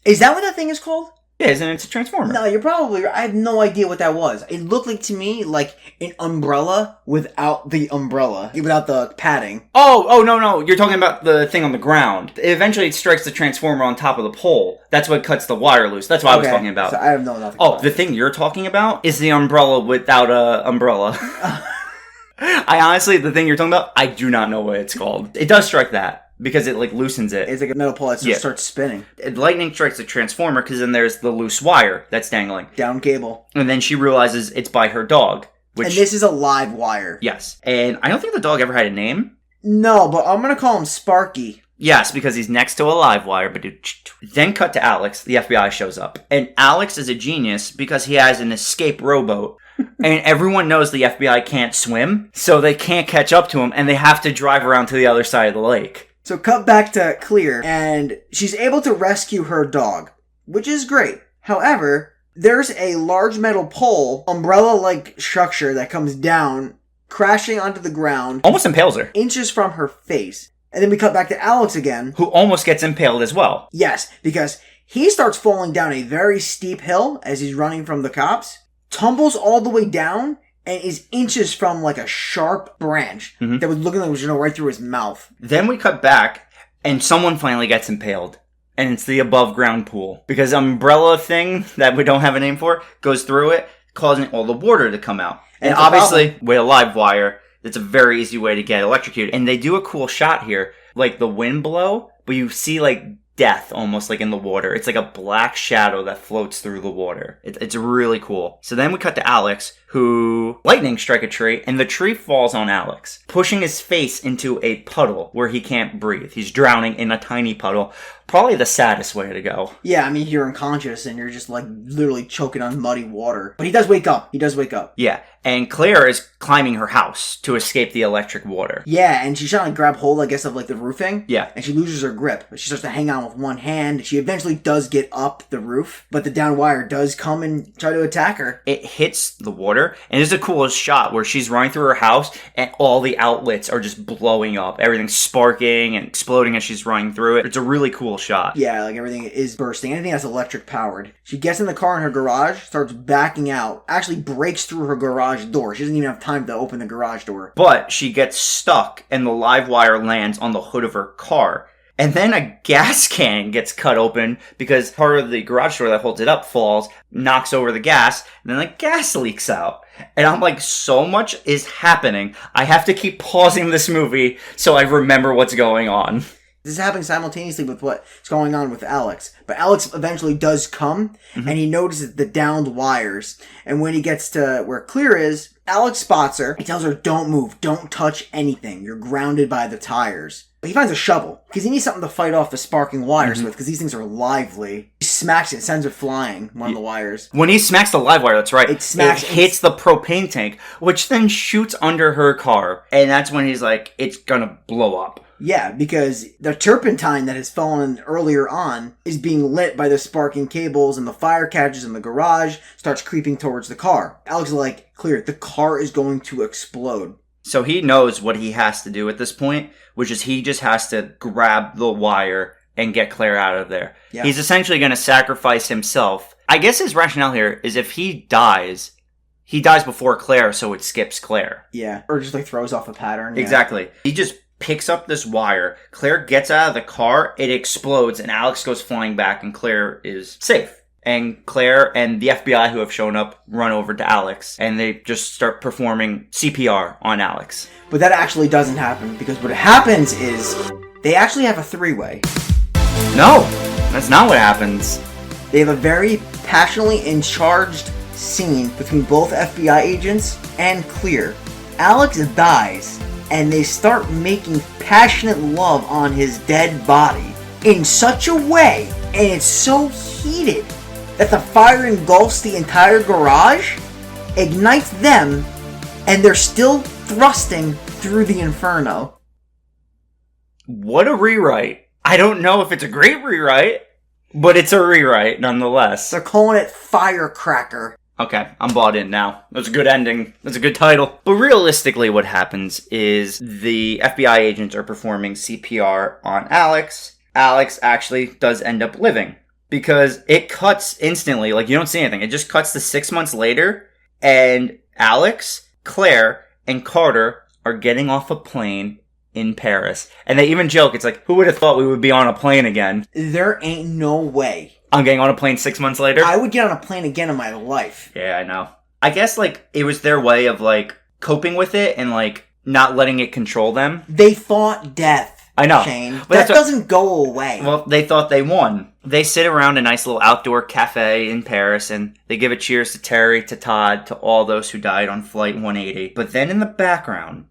Is that what that thing is called? Yeah, isn't it? It's a transformer. No, you're probably right. I have no idea what that was. It looked like to me like an umbrella without the umbrella. Without the padding. Oh, no. You're talking about the thing on the ground. Eventually it strikes the transformer on top of the pole. That's what cuts the wire loose. That's what I was talking about. So I have nothing Oh, about the thing you're talking about is the umbrella without a umbrella. I honestly, the thing you're talking about, I do not know what it's called. It does strike that. Because it, like, loosens it. It's like a metal pole that just starts spinning. Lightning strikes the transformer, because then there's the loose wire that's dangling. Down cable. And then she realizes it's by her dog. And this is a live wire. Yes. And I don't think the dog ever had a name. No, but I'm going to call him Sparky. Yes, because he's next to a live wire. But then cut to Alex. The FBI shows up. And Alex is a genius because he has an escape rowboat. And everyone knows the FBI can't swim, so they can't catch up to him, and they have to drive around to the other side of the lake. So cut back to Clear, and she's able to rescue her dog, which is great. However, there's a large metal pole, umbrella-like structure that comes down, crashing onto the ground. Almost impales her. Inches from her face. And then we cut back to Alex again. Who almost gets impaled as well. Yes, because he starts falling down a very steep hill as he's running from the cops, tumbles all the way down, and is inches from like a sharp branch that was looking like it was going to right through his mouth. Then we cut back, and someone finally gets impaled. and it's the above ground pool. Because umbrella thing that we don't have a name for goes through it, causing all the water to come out. And obviously, with a live wire, it's a very easy way to get electrocuted. And they do a cool shot here, like the wind blow, but you see like death almost like in the water. It's like a black shadow that floats through the water. It's really cool. So then we cut to Alex, who lightning strike a tree, and the tree falls on Alex, pushing his face into a puddle where he can't breathe. He's drowning in a tiny puddle. Probably the saddest way to go. Yeah, I mean, you're unconscious and you're just like literally choking on muddy water. But he does wake up. Yeah, and Claire is climbing her house to escape the electric water. Yeah, and she's trying to grab hold, I guess, of like the roofing. Yeah. And she loses her grip. But she starts to hang on with one hand. She eventually does get up the roof, but the down wire does come and try to attack her. It hits the water, and there's a cool shot where she's running through her house, and all the outlets are just blowing up. Everything's sparking and exploding as she's running through it. It's a really cool shot. Yeah, like everything is bursting. Anything that's electric powered. She gets in the car in her garage, starts backing out, actually breaks through her garage door. She doesn't even have time to open the garage door. But she gets stuck, and the live wire lands on the hood of her car. And then a gas can gets cut open because part of the garage door that holds it up falls, knocks over the gas, and then the gas leaks out. And I'm like, so much is happening. I have to keep pausing this movie so I remember what's going on. This is happening simultaneously with what's going on with Alex. But Alex eventually does come, and he notices the downed wires. And when he gets to where Claire is, Alex spots her. He tells her, don't move, don't touch anything. You're grounded by the tires. But he finds a shovel, because he needs something to fight off the sparking wires with, because these things are lively. He smacks it, sends it flying, one of the wires. When he smacks the live wire, that's right. It smacks. It hits the propane tank, which then shoots under her car. And that's when he's like, it's gonna blow up. Yeah, because the turpentine that has fallen earlier on is being lit by the sparking cables, and the fire catches in the garage, starts creeping towards the car. Alex is like, Clear, the car is going to explode. So he knows what he has to do at this point, which is he just has to grab the wire and get Claire out of there. Yeah. He's essentially going to sacrifice himself. I guess his rationale here is if he dies before Claire, so it skips Claire. Yeah, or just like throws off a pattern. Yeah. Exactly. He just picks up this wire. Claire gets out of the car, it explodes, and Alex goes flying back, and Claire is safe. And Claire and the FBI who have shown up run over to Alex, and they just start performing CPR on Alex. But that actually doesn't happen, because what happens is they actually have a three-way. No, that's not what happens. They have a very passionately charged scene between both FBI agents and Claire. Alex dies, and they start making passionate love on his dead body in such a way, and it's so heated, that the fire engulfs the entire garage, ignites them, and they're still thrusting through the inferno. What a rewrite. I don't know if it's a great rewrite, but it's a rewrite nonetheless. They're calling it Firecracker. Okay, I'm bought in now. That's a good ending. That's a good title. But realistically, what happens is the FBI agents are performing CPR on Alex. Alex actually does end up living. Because it cuts instantly, like you don't see anything. It just cuts to 6 months later, and Alex, Claire, and Carter are getting off a plane in Paris. And they even joke, it's like, who would have thought we would be on a plane again? There ain't no way. I'm getting on a plane 6 months later? I would get on a plane again in my life. Yeah, I know. I guess, like, it was their way of, like, coping with it and, like, not letting it control them. They fought death. I know. Shane. That doesn't go away. Well, they thought they won. They sit around a nice little outdoor cafe in Paris, and they give a cheers to Terry, to Todd, to all those who died on Flight 180. But then in the background,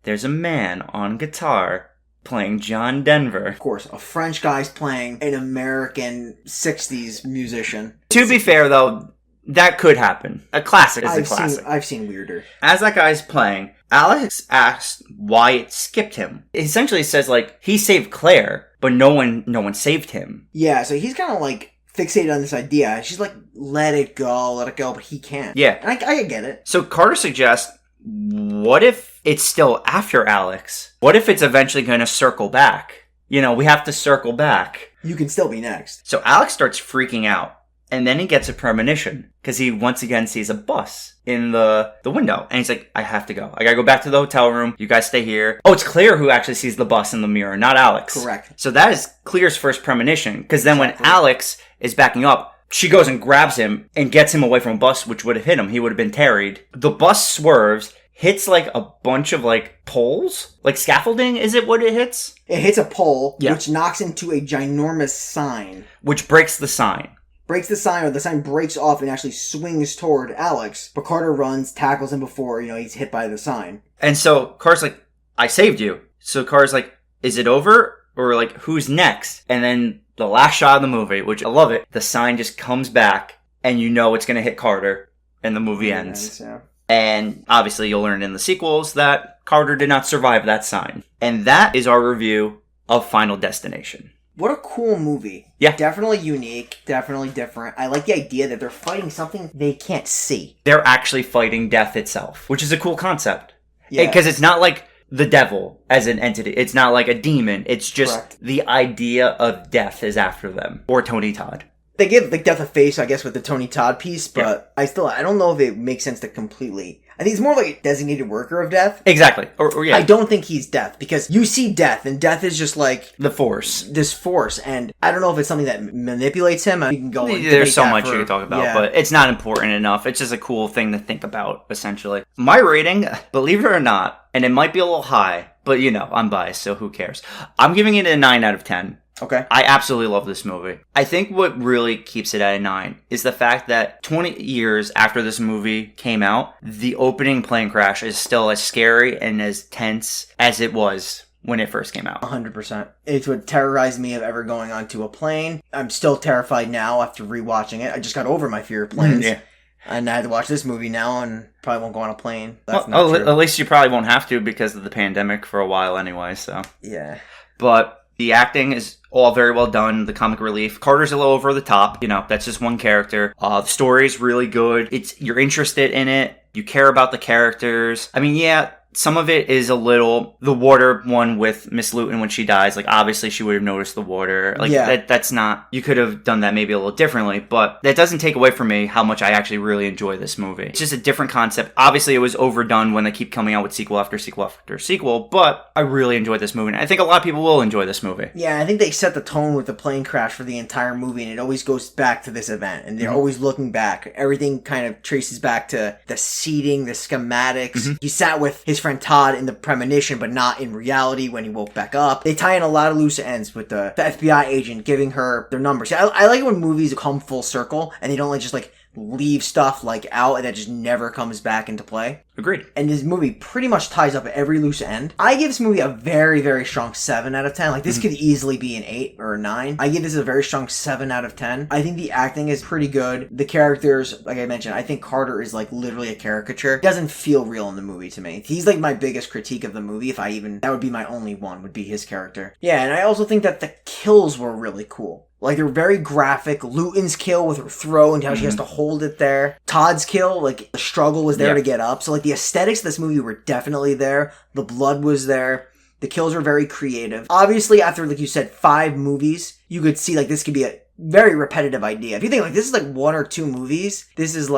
there's a man on guitar playing John Denver. Of course, a French guy's playing an American 60s musician. To be fair, though, that could happen. A classic is a classic. I've seen weirder. As that guy's playing, Alex asks why it skipped him. It essentially says, like, he saved Claire, but no one saved him. Yeah, so he's kind of, like, fixated on this idea. She's like, let it go, but he can't. Yeah. And I get it. So Carter suggests, what if it's still after Alex? What if it's eventually going to circle back? You know, we have to circle back. You can still be next. So Alex starts freaking out. And then he gets a premonition because he once again sees a bus in the window. And he's like, I have to go. I gotta go back to the hotel room. You guys stay here. Oh, it's Claire who actually sees the bus in the mirror, not Alex. Correct. So that is Claire's first premonition. Because then when Alex is backing up, she goes and grabs him and gets him away from a bus, which would have hit him. He would have been tarried. The bus swerves, hits like a bunch of like poles, like scaffolding. Is it what it hits? It hits a pole, which knocks into a ginormous sign. Which breaks the sign. Breaks the sign, or the sign breaks off and actually swings toward Alex. But Carter runs, tackles him before, he's hit by the sign. And so Carter's like, I saved you. So Carter's like, is it over? Or like, who's next? And then the last shot of the movie, which I love it, the sign just comes back and it's going to hit Carter and the movie ends. Yeah. And obviously you'll learn in the sequels that Carter did not survive that sign. And that is our review of Final Destination. What a cool movie. Yeah. Definitely unique. Definitely different. I like the idea that they're fighting something they can't see. They're actually fighting death itself, which is a cool concept. Yeah. Because it's not like the devil as an entity. It's not like a demon. It's just the idea of death is after them. Or Tony Todd. They give death a face, I guess, with the Tony Todd piece, but I don't know if it makes sense to completely... I think it's more like a designated worker of death. Exactly. Or yeah. I don't think he's death, because you see death, and death is just like... the force. This force, and I don't know if it's something that manipulates him. We can go There's so much you can talk about, but it's not important enough. It's just a cool thing to think about, essentially. My rating, believe it or not, and it might be a little high, but I'm biased, so who cares? I'm giving it a 9 out of 10. Okay. I absolutely love this movie. I think what really keeps it at a 9 is the fact that 20 years after this movie came out, the opening plane crash is still as scary and as tense as it was when it first came out. 100%. It's what terrorized me of ever going onto a plane. I'm still terrified now after rewatching it. I just got over my fear of planes. Yeah. And I had to watch this movie now and probably won't go on a plane. That's not true. At least you probably won't have to because of the pandemic for a while anyway, so. Yeah. But the acting is all very well done. The comic relief. Carter's a little over the top. That's just one character. The story's really good. You're interested in it. You care about the characters. I mean, yeah, some of it is a little... The water one with Miss Luton when she dies, like, obviously she would have noticed the water. Like, that's not... You could have done that maybe a little differently, but that doesn't take away from me how much I actually really enjoy this movie. It's just a different concept. Obviously, it was overdone when they keep coming out with sequel after sequel after sequel, but I really enjoyed this movie, and I think a lot of people will enjoy this movie. Yeah, I think they set the tone with the plane crash for the entire movie, and it always goes back to this event, and they're always looking back. Everything kind of traces back to the seating, the schematics. He sat with his friend Todd in the premonition, but not in reality when he woke back up. They tie in a lot of loose ends with the FBI agent giving her their numbers. I like it when movies come full circle and they don't just leave stuff out and that just never comes back into play. Agreed. And this movie pretty much ties up every loose end. I give this movie a very, very strong 7 out of 10. This could easily be an 8 or a 9. I give this a very strong 7 out of 10. I think the acting is pretty good. The characters, like I mentioned, I think Carter is literally a caricature. It doesn't feel real in the movie to me. He's my biggest critique of the movie. That would be my only one, would be his character. Yeah, and I also think that the kills were really cool. They're very graphic. Luton's kill with her throw and how she has to hold it there. Todd's kill, the struggle was there to get up. So, the aesthetics of this movie were definitely there. The blood was there. The kills were very creative. Obviously, after, you said, 5 movies, you could see, this could be a very repetitive idea. If you think, this is, 1 or 2 movies, this is,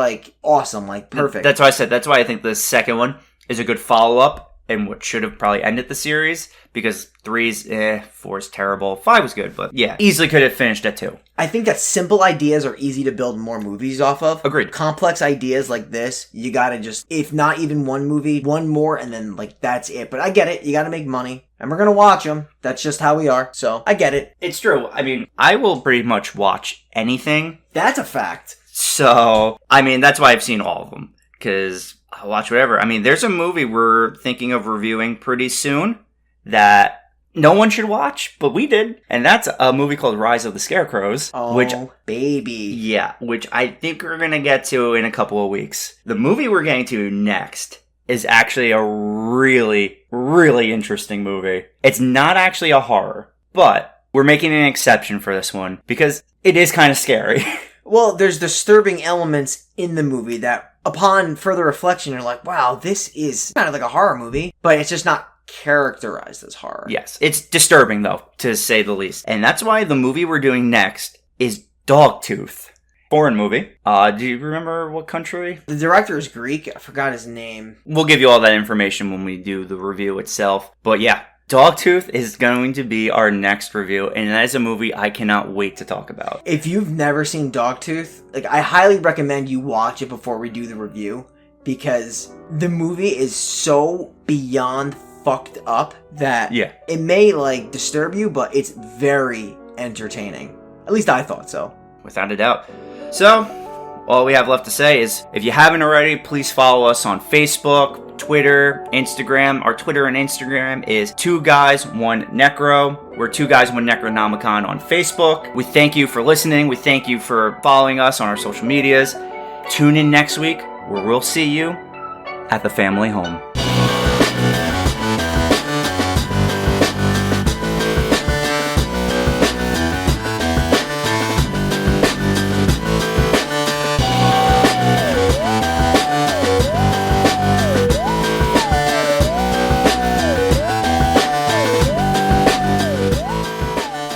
awesome, perfect. That's why I said, that's why I think the second one is a good follow-up and what should have probably ended the series, because 3's 4's terrible, 5 was good, but yeah, easily could have finished at 2. I think that simple ideas are easy to build more movies off of. Agreed. Complex ideas like this, you gotta just, if not even one movie, one more, and then that's it. But I get it, you gotta make money, and we're gonna watch them. That's just how we are, so I get it. It's true. I mean, I will pretty much watch anything. That's a fact. So, I mean, that's why I've seen all of them, because I'll watch whatever. I mean, there's a movie we're thinking of reviewing pretty soon that no one should watch, but we did. And that's a movie called Rise of the Scarecrows. Oh, baby. Yeah, which I think we're going to get to in a couple of weeks. The movie we're getting to next is actually a really, really interesting movie. It's not actually a horror, but we're making an exception for this one because it is kind of scary. Well, there's disturbing elements in the movie that, upon further reflection, you're like, wow, this is kind of like a horror movie, but it's just not characterized as horror. Yes. It's disturbing, though, to say the least. And that's why the movie we're doing next is Dogtooth. Foreign movie. Do you remember what country? The director is Greek. I forgot his name. We'll give you all that information when we do the review itself. But yeah, Dogtooth is going to be our next review, and that is a movie I cannot wait to talk about. If you've never seen Dogtooth, I highly recommend you watch it before we do the review, because the movie is so beyond fucked up that it may disturb you, but it's very entertaining. At least I thought so. Without a doubt. So, all we have left to say is, if you haven't already, please follow us on Facebook, Twitter, Instagram. Our Twitter and Instagram is 2guys1necro. We're 2guys1necronomicon on Facebook. We thank you for listening. We thank you for following us on our social medias. Tune in next week where we'll see you at the family home.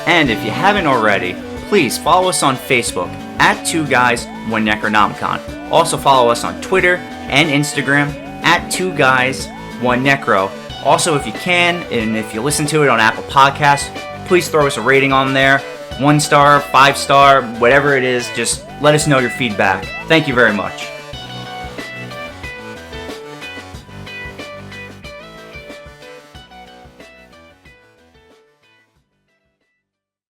And if you haven't already, please follow us on Facebook at 2guys1necronomicon. Also follow us on Twitter and Instagram at 2guys1necro. Also, if you can, and if you listen to it on Apple Podcasts, please throw us a rating on there. 1 star, 5 star, whatever it is, just let us know your feedback. Thank you very much.